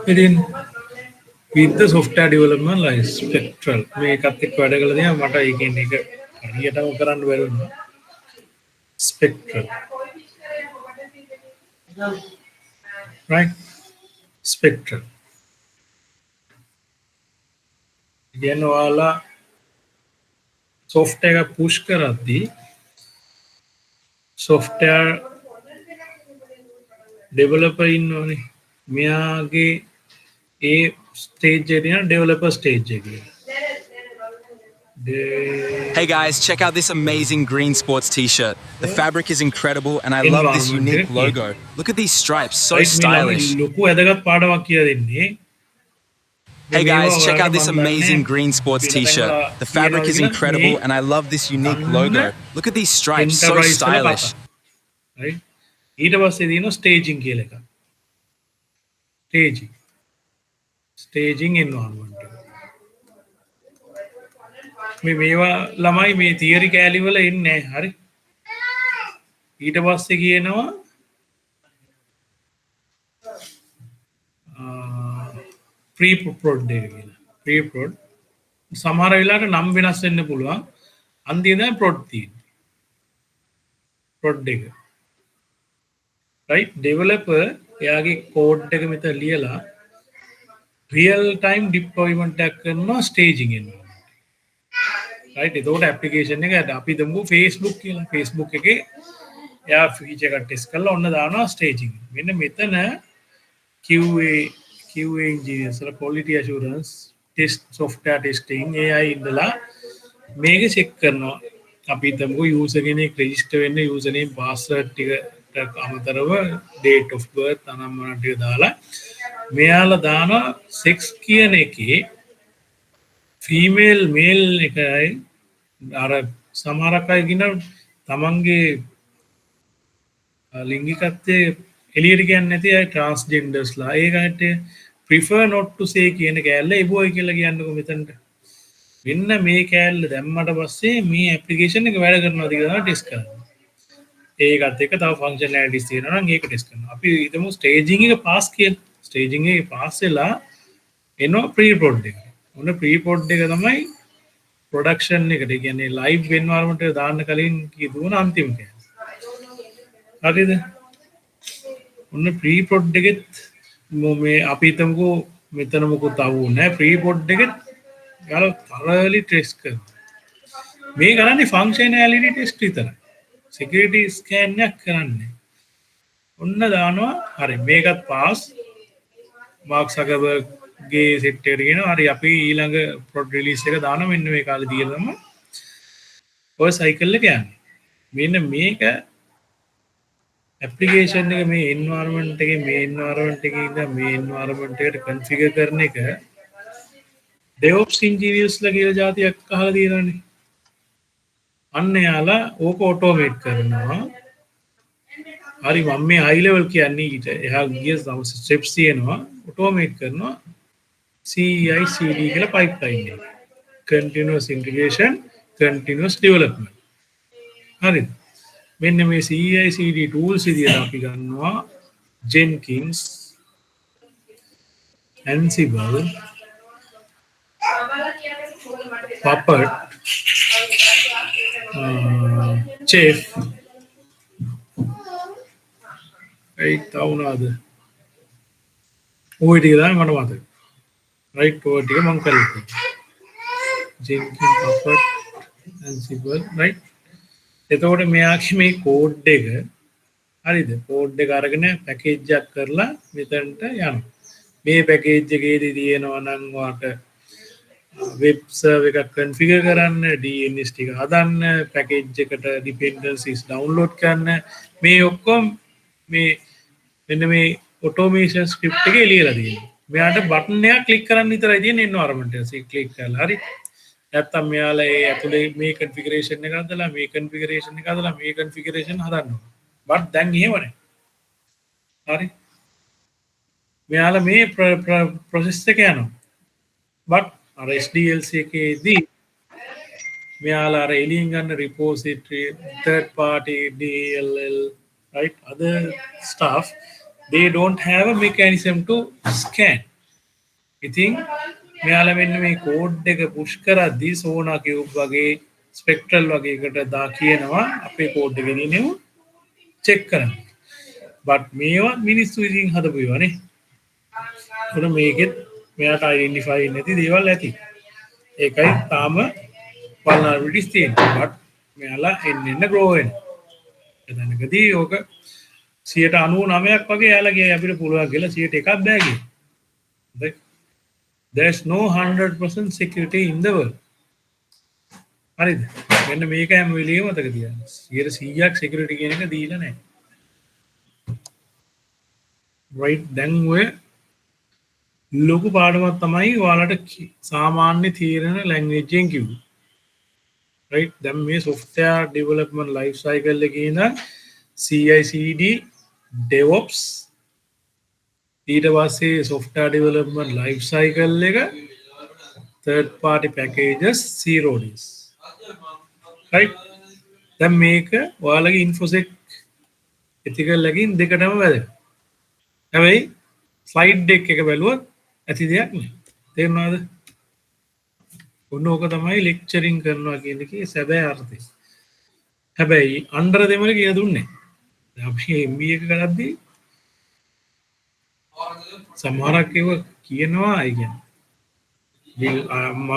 Within with the software development like Spectral. මේකත් එක්ක වැඩ කළා දිහා මට ඒකෙන් එක හරියටම කරන්න බැරුණා. Spectral. Right? Spectral. Again, वाला software का push कराती software developer इन्होंने मैं आगे ए stage area developer stage area. Hey guys, check out this amazing green sports t-shirt. The fabric is incredible and I love this unique logo. Look at these stripes, so stylish. Hey guys, check out this amazing green sports t-shirt. The fabric is incredible and I love this unique logo. Look at these stripes, so stylish. Right? ඊට පස්සේ දිනන staging කියලා එකක්. Staging environment. මේවා ළමයි මේ theory කෑලි වල ඉන්නේ හරි ඊට පස්සේ කියනවා pre prod එක කියලා pre prod සමහර වෙලාවට නම් වෙනස් වෙන්න පුළුවන් අන්තිම තමයි prod තියෙන්නේ prod එක right developer එයාගේ code එක මෙතන ලියලා real time deployment එකක් කරනවා staging එනවා right එතකොට application එක අපි දමු Facebook කියලා Facebook එකේ එයා feature එකක් test කරලා ඔන්න දානවා staging මෙන්න මෙතන QA engineers quality assurance test software testing AI ඉඳලා මේක check කරනවා අපි හිතමුකෝ user කෙනෙක් register වෙන්න username password ටිකට අමතරව date of birth අනම්මන ටික දාලා මෙයාලා දානවා sex කියන එකේ female male එකයි අර සමහරක් අය කියන තමන්ගේ ලිංගිකත්වයේ එළියට කියන්නේ නැති අය transgendersලා ඒකට prefer not to say කියන කෑල්ල එබෝයි කියලා කියන්නකො මෙතනට මෙන්න මේ කෑල්ල දැම්මට පස්සේ මේ ඇප්ලිකේෂන් එක වැඩ කරනවාද කියලා ටෙස්ට් කරනවා ඒකත් එක්ක තව ෆන්ක්ෂනැලිටිස් තියෙනවා නම් ඒක ටෙස්ට් කරනවා අපි හිතමු ස්ටේජින් එක පාස් කියලා ස්ටේජින් එක පාස් වෙලා එනවා ප්‍රී ප්‍රොඩ් එක ඔන්න ප්‍රී ප්‍රොඩ් එක තමයි ප්‍රොඩක්ෂන් එකට කියන්නේ ලයිව් එන්වයරන්මන්ට් එක දාන්න කලින් කියදුන අන්තිම කෑල්ල හරිද ඔන්න ප්‍රී ප්‍රොඩ් එකෙත් මේ අපි හිතමුකෝ මෙතන මොකුත් අහුන්නේ නැහැ ප්‍රී ප්‍රොඩ් එකෙත් යාලා thoroughly ටෙස්ට් කරනවා මේ කරන්නේ ෆන්ක්ෂනැලිටි ටෙස්ට් විතරයි security scan එකක් කරන්නේ ඔන්න දානවා හරි මේකත් පාස් මාක් සකබර්ග් ගේ සෙට් එකට කියනවා හරි අපි ඊළඟ ප්‍රොඩ් රිලීස් එක දානවා මෙන්න මේ කාලේ දීලා තමයි ඔය සයිකල් එක යන්නේ මෙන්න මේක ඇප්ලිකේෂන් එක මේ එන්වයරන්මන්ට් එකේ මේ එන්වයරන්මන්ට් එකේ ඉඳන් මේ එන්වයරන්මන්ට් එකට කන්ෆිගර් කරන එක DevOps engineersලා කියලා જાතියක් අහලා තියෙනවානේ අන්න යාලා ඕක ඔටෝමේට් කරනවා හරි මම මේ හයි ලෙවල් කියන්නේ ඊට එහා ගිය ස්ටෙප්ස් තියෙනවා ඔටෝමේට් කරනවා CI CD කියලා pipeline එක continuous integration continuous development හරිද මෙන්න මේ CI CD tools විදියට අපි ගන්නවා Jenkins Ansible Puppet Chef ඒ තවුනාද ඔය ටික තමයි මට මතක රයිට් ඔය ටික මම කළා Jenkins Puppet Ansible right එතකොට මෙයාගේ මේ කෝඩ් එක හරිද කෝඩ් එක අරගෙන පැකේජ් එකක් කරලා මෙතනට යනවා මේ පැකේජ් එකේදී තියෙනවා නම් ඔයාට වෙබ් සර්වර් එකක් කන්ෆිගර් කරන්න DNS ටික හදන්න පැකේජ් එකට dependencies download කරන්න මේ ඔක්කොම මේ මෙන්න මේ automation script එකේ ලියලා තියෙනවා මෙයාට බටන් එකක් ක්ලික් කරන්න විතරයි තියෙන්නේ environment එක ක්ලික් කරලා හරි නැත්තම් මෙයාලා ඒ ඇතුලේ මේ configuration එක හදලා මේ configuration එක හදලා මේ configuration හදන්න ඕන. but දැන් එහෙම නැහැ. හරි. මෙයාලා මේ process එක යනවා. but අර SDLC එකේදී මෙයාලා අර එලියෙන් ගන්න repository third party DLL right other stuff they don't have a mechanism to scan. ඉතින් මෙයාලා මෙන්න මේ කෝඩ් එක පුෂ් කරද්දී සෝනා කියුබ් වගේ ස්පෙක්ට්‍රල් වගේ එකට දා කියනවා අපේ කෝඩ් එකේ දිනේව චෙක් කරන්න. but මේවා මිනිස්සු ඉතින් හදපු ඒවා නේ. ඒක මේකෙත් මෙයාට අයිඩෙන්ටිෆයි නැති දේවල් ඇති. ඒකයි තාම vulnerabilities තියෙන්නේ. but මෙයාලා එන්න grow වෙනවා. එතනකදී ඕක 99% වගේ යාලා ගියා අපිට පුළුවන් කියලා 101ක් බෑ කියලා. There's no 100% security in the world. හරිද? මෙන්න මේක හැම වෙලෙම මතක තියාගන්න. 100ක් security කියන එක දීලා නැහැ. right දැන් ඔය ලොකු පාඩමක් තමයි ඔයාලට සාමාන්‍ය තීරණ language එකෙන් කිව්වේ. right දැන් මේ software development life cycle එකේ ඉඳන් CI/CD DevOps ඊට පස්සේ software development life cycle එක third party packages zero days right දැන් මේක ඔයාලගේ infosec ethical එකකින් දෙකටම වැදගත් හැබැයි slide deck එක බැලුවොත් ඇති දෙයක් නෑ තේරුණාද ඔන්න ඕක තමයි lecturing කරනවා කියන එකේ සැබෑ අර්ථය හැබැයි අnder දෙමළ කියලා දුන්නේ අපි MBA එක කරද්දී සමහරක් ඒවා කියනවා I can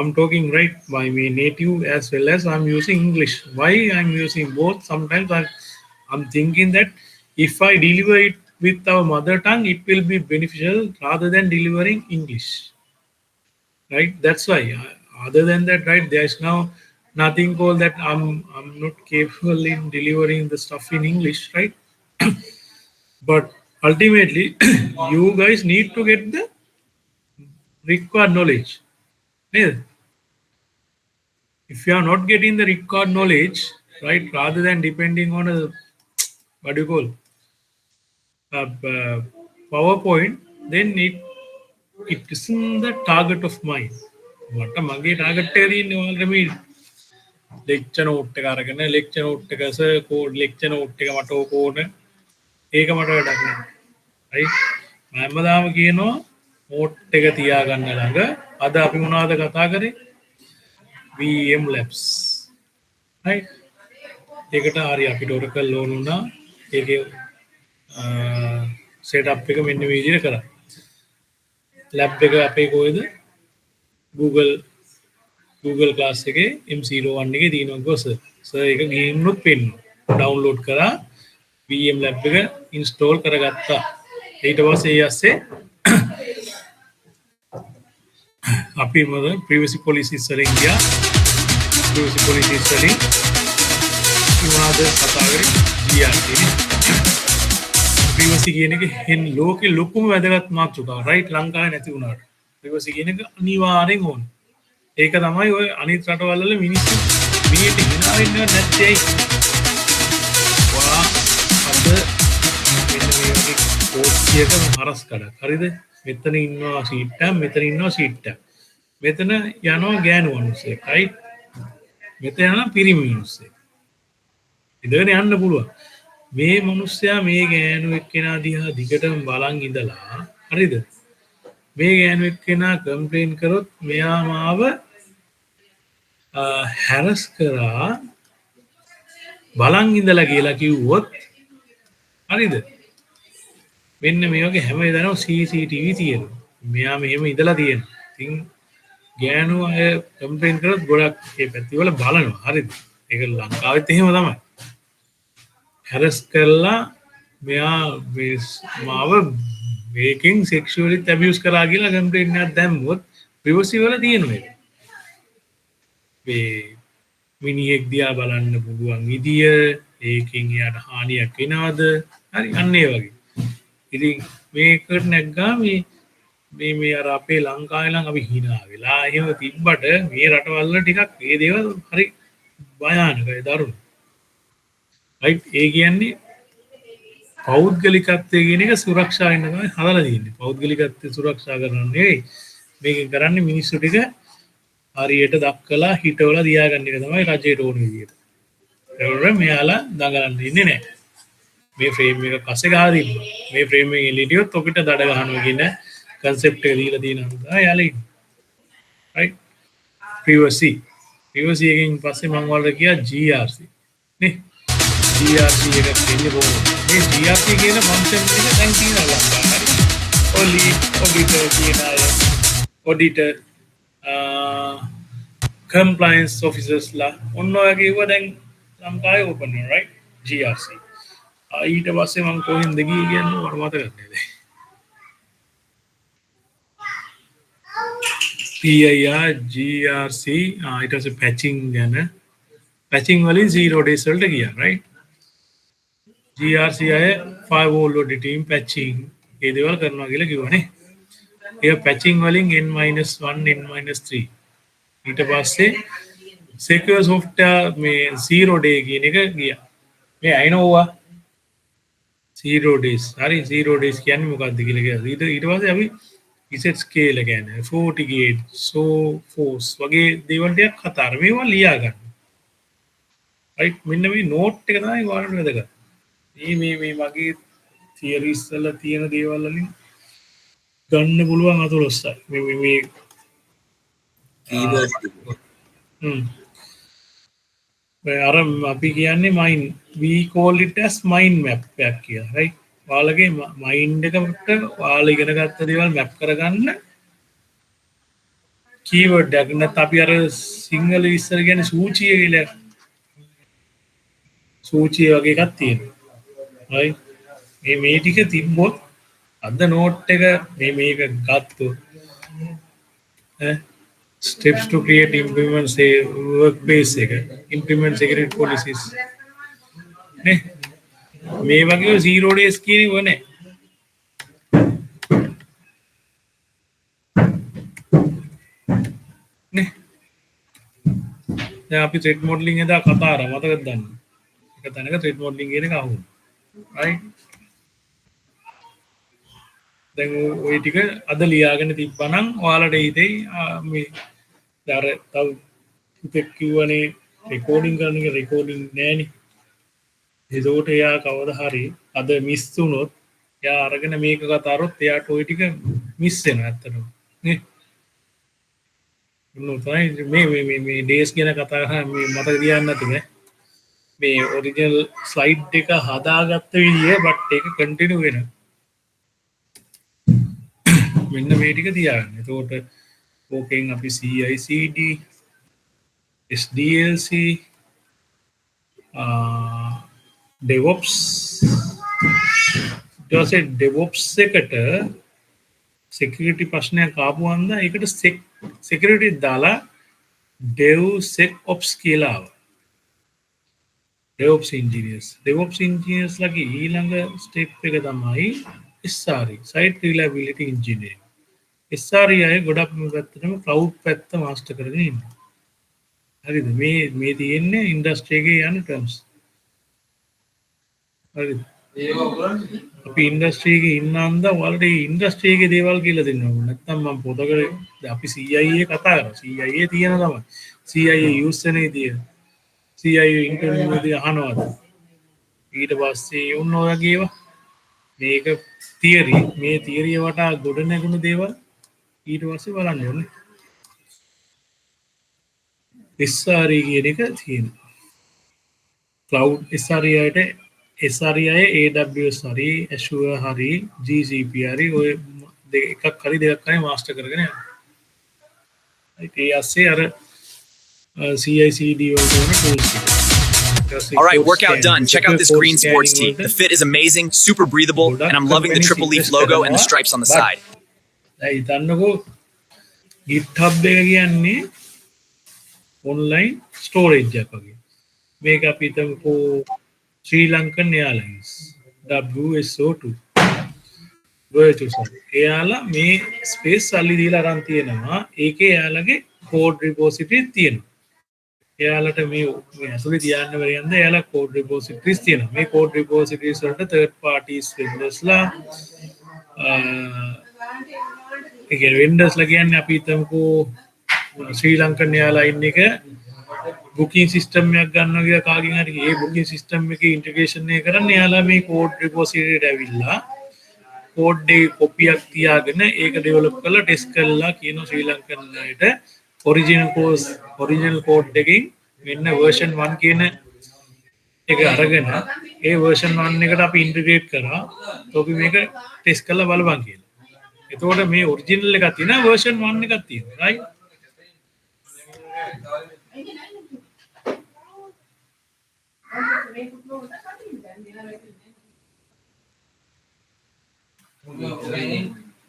I'm talking right by me native as well as I'm using English why I'm using both sometimes I'm thinking that if I deliver it with our mother tongue, it will be beneficial rather than delivering English. Right? That's why. Other than that, right, there's now nothing called that I'm not capable in delivering the stuff in English, right? But ultimately, you guys need to get the required knowledge. Yeah. If you are not getting the required knowledge, right, rather than depending on a what do you call a PowerPoint, then it isn't the target of mine. මට මගේ target එක තියෙන්නේ ඔයාලට මේ lecture note එක අරගෙන lecture note එක sir code lecture note එක මට ඕක ඕන ඒක මට වැඩක් නෑ. right? මම හැමදාම කියනවා නෝට් එක තියාගන්න ළඟ අද අපි මොනවද කතා කරේ? VM labs. right? ඒකට හරි අපිට Oracle ඕන වුණා. ඒකේ setup එක මෙන්න මේ විදිහට කරා. lab එක අපේ කොහෙද? Google class එකේ M01 එකේ තියෙනවා ගොස. සර් ඒක ගේම්නුත් පෙන්නනවා. ඩවුන්ලෝඩ් කරා VM lab එක ඉන්ස්ටෝල් කරගත්තා. ඊට පස්සේ ASA අපි මොකද privacy policies වලින් ගියා. privacy policies වලින් මොනවද කතා කරේ? GRC. privacy කියන එක ලෝකෙ ලොකුම වැදගත් මාතෘකාව. right? ලංකාවේ නැති වුණාට. privacy කියන එක අනිවාර්යෙන් ඕන. ඒක තමයි ඔය අනිත් රටවල් වල මිනිස්සු මිනිහෙට hina වෙන්නව නැත්තේ ඇයි? වා අද මෙන්න මේ වගේ කෝච්චියක හරස් කඩක්. හරිද? මෙතන ඉන්නවා සීට් එක, මෙතන ඉන්නවා සීට් එක. මෙතන යනවා ගෑනු මිනිස්සෙක්. right? මෙතන යනවා පිරිමි මිනිස්සෙක්. ඉඳගෙන යන්න පුළුවන්. මේ මිනිස්සයා මේ ගෑනු එක්කෙනා දිහා දිගටම බලන් ඉඳලා හරිද? මේ ගෑනු එක්කෙනා කම්ප්ලේන් කරොත් මෙයා මාව හැරස් කරා බලන් ඉඳලා කියලා කිව්වොත් හරිද? මෙන්න මේ වගේ හැම වෙලාවෙම CCTV තියෙනවා. මෙයා මෙහෙම ඉඳලා තියෙනවා. ඉතින් ගෑනු අය කම්ප්ලේන් කරොත් ගොඩක් ඒ පැතිවල බලනවා. හරිද? ඒක ලංකාවෙත් එහෙම තමයි. හැරස් කරලා මෙයා මාව මේකින් sexually abuse කරා කියලා කම්ප්ලේන්ට් එකක් දැම්මොත් privacy වල තියෙනවා ඒක. මේ මිනිහෙක් දිහා බලන්න පුළුවන් විදිය ඒකෙන් එයාට හානියක් වෙනවද? හරි අන්න ඒ වගේ. ඉතින් මේකට නැග්ගා මේ අර අපේ ලංකාවේ නම් අපි hina වෙලා එහෙම තිබ්බට මේ රටවල් වල ටිකක් මේ දේවල් හරි භයානකයි දරුණු. right? ඒ කියන්නේ පෞද්ගලිකත්වය කියන එක සුරක්ෂා වෙන්න තමයි හදලා තියෙන්නේ. පෞද්ගලිකත්වය සුරක්ෂා කරන්න නෙවෙයි. මේකෙන් කරන්නේ මිනිස්සු ටික හරියට දක්කලා හිටවලා තියාගන්න එක තමයි රජයට ඕන විදියට. ඒවල මෙයාලා දඟලන්න ඉන්නේ නැහැ. මේ ෆ්‍රේම් එක පස්සේ ගහලා දින්නවා. මේ ෆ්‍රේම් එකෙන් එළියට ඔකට දඩ ගහනවා කියන concept එක දීලා තියෙනවා. යාලා ඉන්නේ. right? privacy එකෙන් පස්සේ මම වලට කියා GRC. නේ? GRC එකක් දෙන්නේ කොහොමද? මේ GRC කියන ෆන්ක්ෂන් එක දැන් තියෙනවා ලංකාවේ. හරි. auditor කියන අය auditor compliance officers ලා ඔන්න ඔය කිව්වා දැන් ලංකාවේ open වෙනවා right? GRC. ඊට පස්සේ මම කොහෙන්ද ගියේ කියන්නේ මට මතක නැහැ. PIR GRC ඊට පස්සේ patching ගැන patching වලින් 0 days වලට ගියා right? GRC අය firewall auditing patching ඒ දේවල් කරනවා කියලා කිව්වනේ. ඒ patching වලින් n-1 n-3 ඊට පස්සේ secure software මේ 0 day කියන එක ගියා. මේ අයිනෝවා 0 days හරි 0 days කියන්නේ මොකක්ද කියලා කිව්වා. ඊට පස්සේ අපි reset scale ගැන FortiGate Sophos වගේ දේවල් ටිකක් කතා කරා. මේවා ලියා ගන්න. right? මෙන්න මේ note එක තමයි ඔයාලට වැදගත්. මේ මගේ theories වල තියෙන දේවල් වලින් ගන්න පුළුවන් අතලොස්සයි. මේ අර අපි කියන්නේ mind we call it as mind map එකක් කියලා right? ඔයාලගේ mind එකට ඔයාලා ඉගෙන ගත්ත දේවල් map කරගන්න keyword එකක් නැත්නම් අපි අර සිංහල ඉස්සර කියන්නේ සූචිය කියලා සූචිය වගේ එකක් තියෙනවා right? මේ ටික තිබ්බොත් අද නෝට් එක මේක ගත්තොත් steps to create implement say workplace එක implement security policies නේ මේ වගේ zero days කියන එක නේ නේ දැන් අපි threat modeling එදා කතා කරා මතකද දන්න එක තැනක threat modeling කියන එක අහුවුණා right දැන් ওই ටික අද ලියාගෙන තිබ්බනම් ඔයාලට හිතෙයි මේ අර තව පුතෙක් කිව්වනේ රෙකෝඩින් කරන එක රෙකෝඩින් නෑනේ ඒකට එයා කවදා හරි අද මිස් වුණොත් එයා අරගෙන මේක කතා කරොත් එයාට ওই ටික මිස් වෙනවා ඇත්තටම නේ මේ ඩේස් ගැන කතා කරා මේ මතක තියාගන්න නැතුව මේ ඔරිජිනල් ස්ලයිඩ් එක හදාගත්ත විදිය බට් ඒක කන්ටිනියු වෙනවා මෙන්න මේ ටික තියාගන්න. එතකොට ඕකෙන් අපි CICD SDLC DevOps ඊට DevOps එකට security ප්‍රශ්නයක් ආපු වන්දා ඒකට security දාලා DevSecOps කියලා ආවා. DevOps engineers ලගේ ඊළඟ ස්ටෙප් එක තමයි SRE site reliability engineering. SRE අය ගොඩක් මේ පැත්තටම cloud පැත්ත මාස්ටර් කරගෙන ඉන්නවා. හරිද? මේ තියෙන්නේ ඉන්ඩස්ට්‍රි එකේ යන terms. හරිද? අපි ඉන්ඩස්ට්‍රි එකේ ඉන්න අන්ද ඔයාලට ඉන්ඩස්ට්‍රි එකේ දේවල් කියලා දෙන්න ඕන. නැත්නම් මම පොතකට අපි CIA කතා කරා. CIA තියෙන තමයි. CIA use වෙනේ තියෙන. CIA ඉන්ටර්වියු දී අහනවාද? ඊට පස්සේ උන් ඔයගේ ඒවා මේක තියරි මේ තියරිය වටා ගොඩ නැගුණු දේවල් ඊට පස්සේ බලන්න ඕනේ SRE කියන එක තියෙනවා cloud SRE අයට SRE අය AWS හරි Azure හරි GCP හරි ඔය එකක් හරි දෙකක් හරි මාස්ටර් කරගෙන යනවා ඒ ASසේ අර CICD වලට වෙන tools All right, workout done. Check out this green sports tee. The fit is amazing, super breathable, and I'm loving the triple leaf logo and the stripes on the side. දැන් හිතන්නකෝ GitHub එක කියන්නේ online storage එකක් වගේ. මේක අපි හිතමුකෝ Sri Lankan Airlines WSO2 virtual. එයාලා මේ space සල්ලි දීලා අරන් තියෙනවා. ඒකේ එයාලගේ code repository තියෙනවා. එයාලට මේ ඇතුලේ තියන්න බැරියන්ද එයාලා code repositories තියෙනවා මේ code repositories වලට third parties vendors ලා ඒ කියන්නේ vendors ලා කියන්නේ අපි හිතමුකෝ ශ්‍රී ලංකන් එයාලයින් එක booking system එකක් ගන්නවා කියලා කාගෙන් හරි ඒ booking system එකේ integration එක කරන්න එයාලා මේ code repository එකට ඇවිල්ලා code එකේ copy එකක් තියාගෙන ඒක develop කරලා test කරලා කියන ශ්‍රී ලංකන් අයට original code එකකින් මෙන්න version 1 කියන එක අරගෙන ඒ version 1 එකට අපි integrate කරා අපි මේක test කරලා බලපන් කියලා. එතකොට මේ original එකක් තියෙනවා version 1 එකක් තියෙනවා right?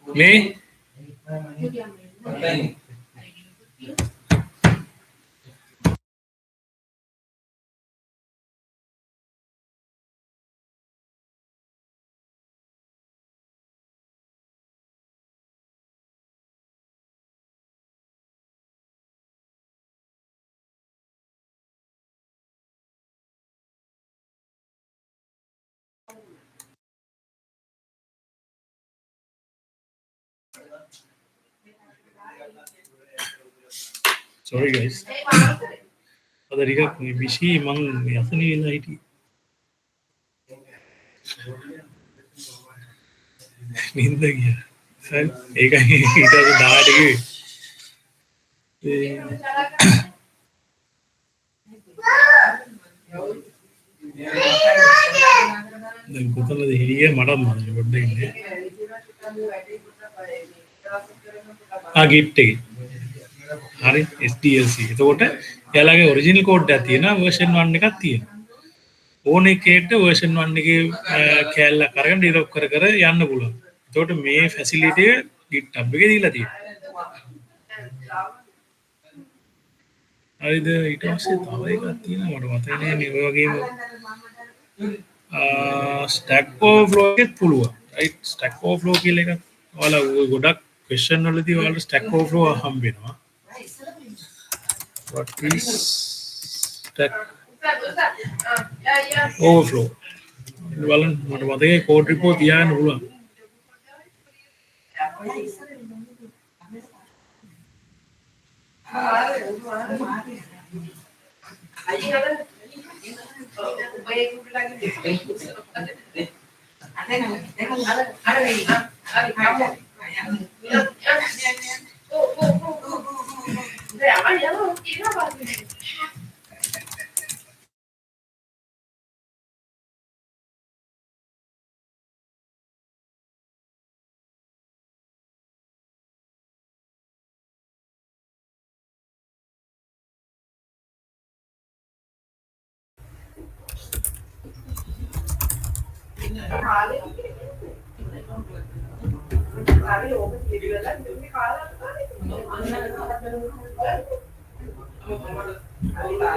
මේ sorry guys අද ටිකක් මේ විශී මං මේ අසනී වෙලා හිටියේ නින්ද ගියා හරි ඒකයි ඊට පස්සේ 18 කිව්වේ දැන් කොතනද හිරියේ මට මතක පොඩ්ඩක් ඉන්නේ ගිට් එකේ හරි SDLC එතකොට එයාලගේ ඔරිජිනල් කෝඩ් එකක් තියෙනවා version 1 එකක් තියෙනවා ඕන එකේට version 1 එකේ කෑල්ලක් අරගෙන ඩිවලොප් කර කර යන්න පුළුවන්. එතකොට මේ ෆැසිලිටි එක GitHub එකේ දීලා තියෙනවා. හරිද? ඊට පස්සේ තව එකක් තියෙනවා මට මතක නෑ මේ වගේම Stack Overflow එකත් පුළුවන්. right Stack Overflow කියලා එකක් ඔයාලා ගොඩක් question වලදී ඔයාලට Stack Overflow හම්බ වෙනවා. What is Stack Overflow? බලන්න මට මතකයි code report තියාගන්න පුළුවන්.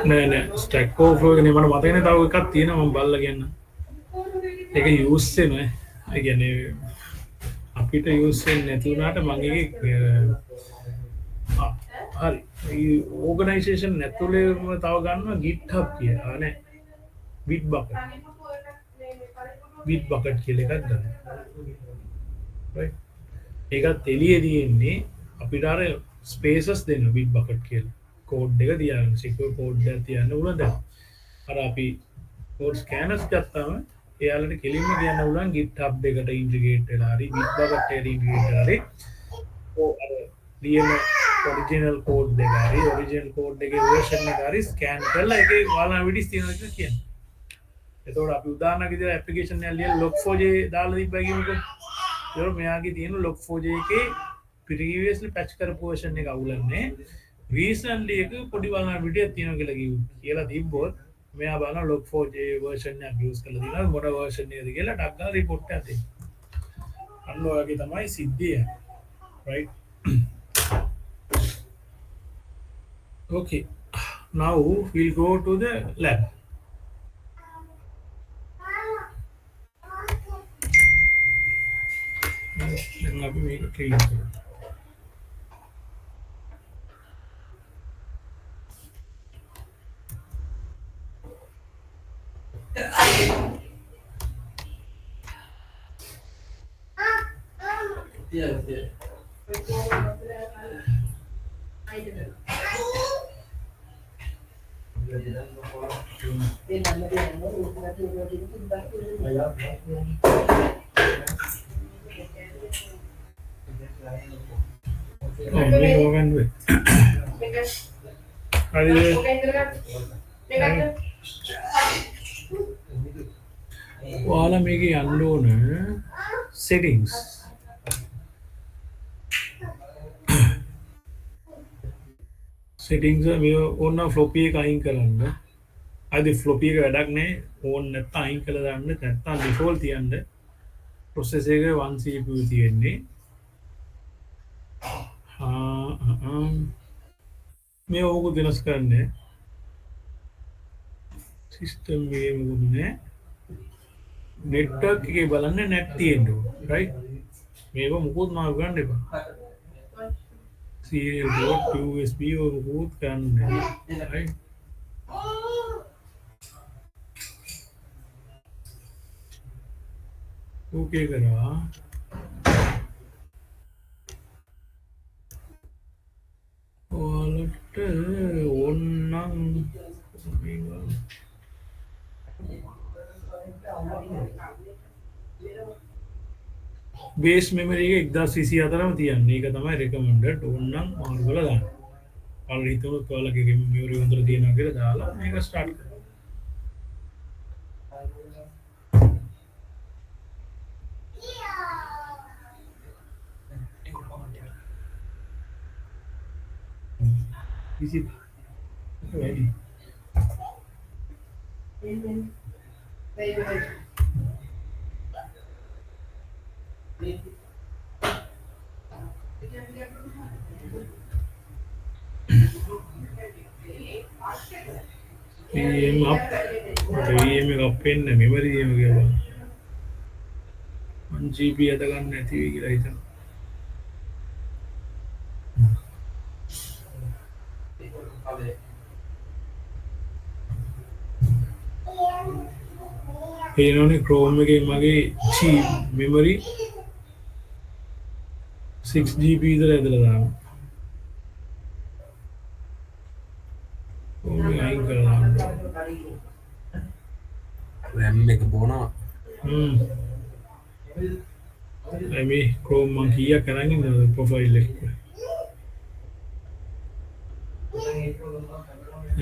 නෑ Stack Overflow එක නේ මට මතක නෑ තව එකක් තියෙනවා මම බලලා කියන්න. ඒක යූස් වෙනවා. ඒ කියන්නේ අපිට යූස් වෙන්නේ නැති වුණාට මම ඒකේ හරි මේ ඕගනයිසේෂන් ඇතුළේම තව ගන්නවා GitHub කියලා නේ. Bitbucket කියලා එකක් ගන්න. right ඒකත් එළියේ තියෙන්නේ අපිට අර ස්පේසස් දෙන්න Bitbucket කියලා. කෝඩ් එක තියාගන්න secure කෝඩ් එකක් තියන්න උනද අර අපි කෝඩ් ස්කෑනර්ස් ගත්තාම එයාලට කෙලින්ම කියන්න උනන් GitHub එකට ඉන්ටිග්‍රේට් වෙලා හරි Bitbucket එකට ඉන්ටිග්‍රේට් වෙලා හරි අර ලියන ඔරිජිනල් කෝඩ් එක හරි ඔරිජිනල් කෝඩ් එකේ version එක හරි ස්කෑන් කරලා ඒකේ වාලන විදිස් තියෙනවා කියලා කියන්නේ. එතකොට අපි උදාහරණයක් විදිහට ඇප්ලිකේෂන් එකක් ලියලා log4j දාලා තිබ්බා කියමුකෝ. ඒතකොට මෙයාගේ තියෙන log4j එකේ previously patch කරපු version එක අවුලන්නේ recently එක පොඩි බලන විදියක් තියෙනවා කියලා තිබ්බොත් මෙයා බලන log4j version එකක් use කරලා දිනවා මොන version එකද කියලා ටක් ගාලා report එකක් දෙනවා. අන්න ඔයගේ තමයි සිද්ධිය. right okay now we'll go to the lab. Then අපි මේක clean කරමු. ඔයාලා මේකේ යන්න ඕන settings මේ ඕන floppy එක අයින් කරන්න. අද floppy එක වැඩක් නැහැ. ඕන නැත්නම් අයින් කරලා දාන්න. නැත්නම් default තියන්න. process එක 1 CPU තියෙන්නේ. මේ ඕක වෙනස් කරන්නේ system එකේ මොකද නෑ network එකේ බලන්න net තියෙන්න ඕන right මේක මොකොත් මාරු ගන්න එපා serial port USB ඔය මොකොත් ගන්න නෑ right ඕකේ කරා ඔයාලට ඕන්නම් බේස් මෙමරි එක 1024ම තියන්න. ඒක තමයි recommended. ඕන්නම් මාරු කරලා දාන්න. ඔයාලා හිතුවොත් ඔයාලගේ මෙමරි හොඳට තියෙනවා කියලා දාලා මේක ස්ටාර්ට් කරන්න. Is it ready? VM up. VM එක අප් වෙන්නේ මෙමරි VM කියලා. 1 GB අද ගන්න නැති වෙයි කියලා හිතනවා. පේනෝනේ Chrome එකේ මගේ memory 6 GB විතර ඇදලා දානවා. ඕක අයින් කරලා දාන්න. RAM එක බොනවා. මේ Chrome මං කීයක් කරන් ඉන්නවද profile එක.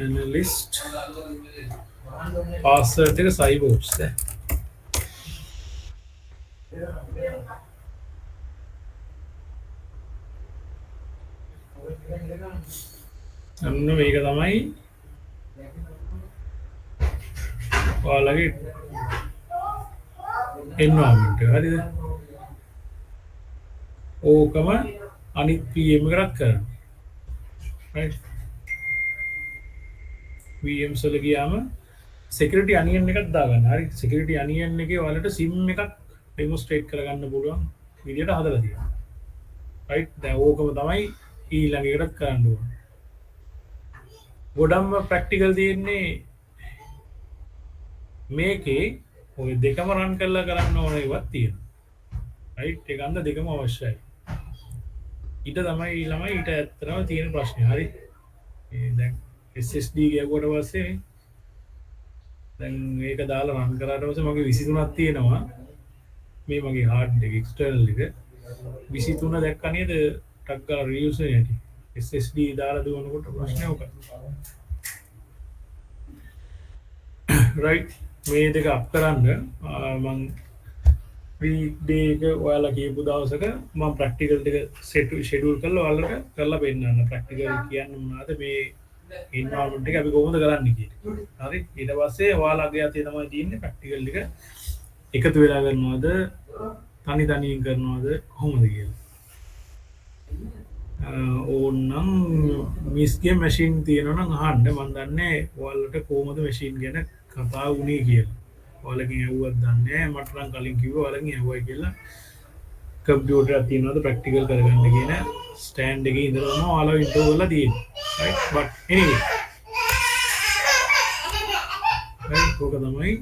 Analyst password එක cybops ද. අන්න මේක තමයි ඔයාලගේ environment එක. හරිද? ඕකම අනිත් PM එකකට කරන්න. right? VMs වල ගියාම security onion එකක් දාගන්න. හරි? security onion එකේ ඔයාලට SIM එකක් demonstrate කරගන්න පුළුවන් විදියට හදලා තියෙනවා. right? දැන් ඕකම තමයි ඊළඟ එකට කරන්න ඕන. ගොඩක්ම ප්‍රැක්ටිකල් තියෙන්නේ මේකේ ඔය දෙකම රන් කරලා කරන්න ඕන ඒවත් තියෙනවා. right? ඒක අන්ද දෙකම අවශ්‍යයි. ඊට තමයි ළමයි ඊට ඇත්තටම තියෙන ප්‍රශ්නේ. හරි? දැන් SSD ගියකොට පස්සේ දැන් මේක දාලා රන් කරාට පස්සේ මගේ 23ක් තියෙනවා. මේ මගේ hard එක external එක 23 දැක්කා නේද? ටක් ගාලා reuse වෙන්නේ නැති. SSD දාලා දුවනකොට ප්‍රශ්නේ ඔක. right? මේ දෙක අප් කරන්න මම weekday එක ඔයාලා කියපු දවසක මම practical ටික schedule කරලා ඔයාලට කරලා පෙන්නන්න. practical කියන්නේ මොනවද මේ environment එක අපි කොහොමද කරන්නේ කියලා. හරි? ඊට පස්සේ ඔයාලගේ අතේ තමයි තියෙන්නේ practical ටික එකතු වෙලා කරනවද තනි තනියෙන් කරනවද කොහොමද කියලා. ඕන්නම් මිස්ගේ මැෂින් තියෙනවා නම් අහන්න. මම දන්නේ ඔයාලට කොහොමද මැෂින් ගැන කතා වුණේ කියලා. ඔයාලගෙන් ඇහුවත් දන්නේ නැහැ. මට නම් කලින් කිව්වා ඔයාලගෙන් ඇහුවයි කියලා. කම්පියුටර් එකක් තියෙනවද ප්‍රැක්ටිකල් කරගන්න කියන ස්ටෑන්ඩ් එකේ ඉඳලා තමයි ඔයාලා ඉන්ටර් කරලා තියෙන්නේ. right? but anyway right? ඕක තමයි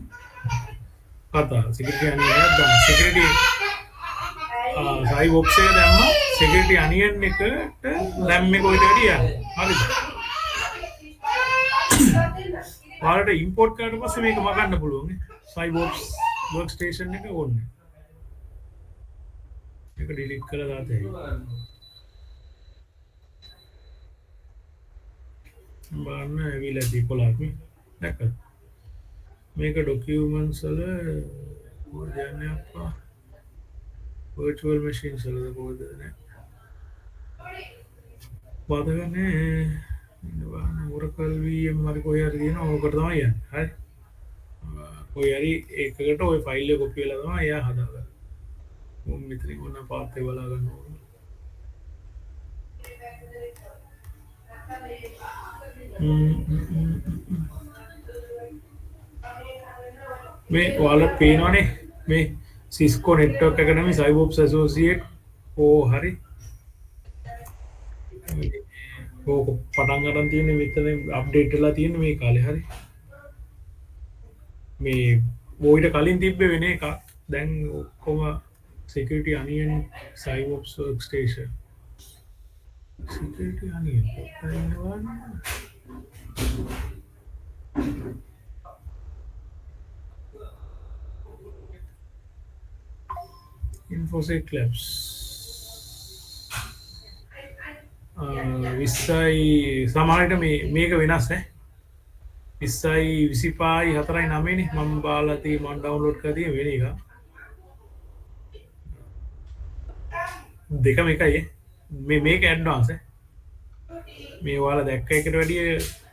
කතා. security onion එකක් දාන්න. security cybops එක දැම්මා. security onion එකට RAM එක ඔයිට වැඩි යනවා. හරිද? ඔයාලට import කරලා පස්සේ මේක මගන්න පුළුවන් නේ. cybops workstation එක ඕනේ. ඒක delete කරලා දාතේ. බලන්න ඇවිල්ලා දීපලක් නේ. දැක්කද? මේක documents වල කොහොමද යන්නේ අප්පා? virtual machines වලද කොහොමද නේ? බාදගන්නේ ඉන්නවා Oracle VM හරි කොහේ හරි තියෙනවා. ඕකට තමයි යන්නේ. හරි? කොහේ හරි එකකට ওই ෆයිල් එක කොපි කරලා තමයි එයා හදාගන්නේ. මොම් මෙතනින් ඕන පාත් එක බලා ගන්න ඕන. මේ ඔයාලට පේනවනේ මේ Cisco network academy cybops associate හරි ඕක පටන් ගන්න තියෙන්නේ මෙතන අප්ඩේට් වෙලා තියෙන්නේ මේ කාලේ. හරි මේ ඔයිට කලින් තිබ්බේ වෙන එක. දැන් ඔක්කොම security onion cybops workstation security onion infosec labs 20යි සමහරවිට මේක වෙනස් නේ. 20යි 25යි 4යි 9නේ මම බාලා තියෙන්නේ. මම ඩවුන්ලෝඩ් කරලා තියෙන වෙන එක. දෙකම එකයි. මේක ඇඩ්වාන්ස් ඈ. මේ ඔයාලා දැක්ක එකට වැඩිය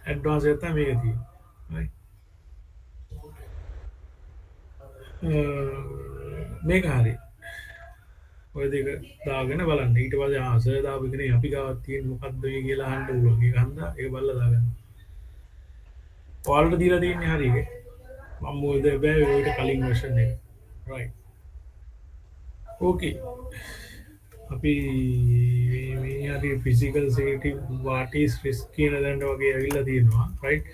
ඇඩ්වාන්ස් එකක් තමයි මේක තියෙන්නේ. right? මේක හරි ඔය දෙක දාගෙන බලන්න ඊට පස්සේ ආසර් දාපු එකනේ අපි ගාවත් තියෙන මොකක්ද මේ කියලා අහන්න පුළුවන් ඒක හන්දා ඒක බලලා දාගන්න ඔයාලට දීලා තියෙන්නේ හරි ඒක මම මොකද බෑ ඔයිට කලින් version එක right okay අපි මේ හරි physical safety what is risk කියන දඬ වගේ ඇවිල්ලා තියෙනවා right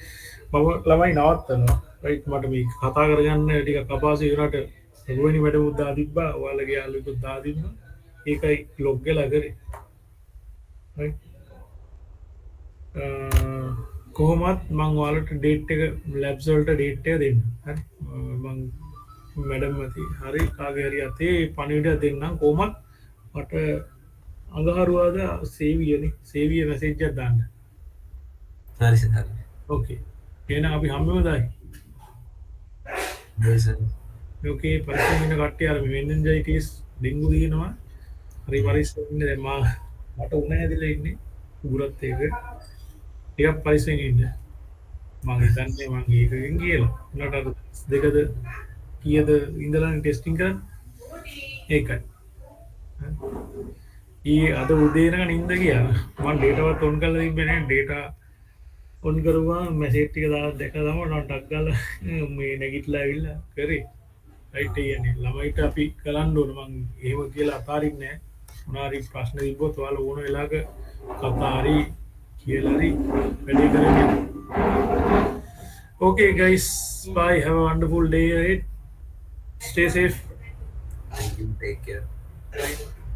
මම ළමයි නවත්තනවා right මට මේ කතා කරගන්න ටිකක් අපහසු වුණාට එළුවෙනි වැඩමුත් දා තිබ්බා ඔයාලගේ යාළුවෙකුත් දා තිබ්බා ඒකයි ලොග් වෙලා කරේ right කොහොමත් මම ඔයාලට ඩේට් එක ලැබ්ස් වලට ඩේට් එක දෙන්න හරි මම මැඩම් මති හරි කාගේ හරි අතේ පණිවිඩයක් දෙන්නම් කොහොමත් මට අඟහරුවාද සේවියනේ සේවිය මැසේජ් එකක් දාන්න හරි සර් හරි ඕකේ එහෙනම් අපි හම්බෙමු දායි හරි සර් ඕකේ පරිස්සම් ඉන්න කට්ටිය අර මෙන්ජයිටිස් ඩෙන්ගු දිනනවා හරි පරිස්සම් ඉන්න දැන් මට උණ ඇදලා ඉන්නේ උගුරත් එක ටිකක් පරිස්සම් ඉන්න මම හිතන්නේ මම ඒකෙන් කියලා උනට අර දෙකද කීයද ඉඳලා ටෙස්ටිං කරන්නේ ඒකයි ඊ අද උදේ ඉඳන් නිින්ද ගියා මම ඩේටාවත් ඔන් කරලා තිබ්බේ නෑ ඩේටා ඔන් කරුවා මැසේජ් ටික දාලා දැක තමයි මම ටක් ගාලා මේ නැගිටලා ඇවිල්ලා කරේ රයිට් කියන්නේ ළමයිට අපි කරන්න ඕන මම එහෙම කියලා අතාරින්නේ නෑ මොනාරි ප්‍රශ්න තිබ්බොත් ඔයාලා ඕන වෙලාවක කතා හරි කියලා හරි වැඩි කරගෙන okay guys bye have a wonderful day ahead stay safe thank you take care Right.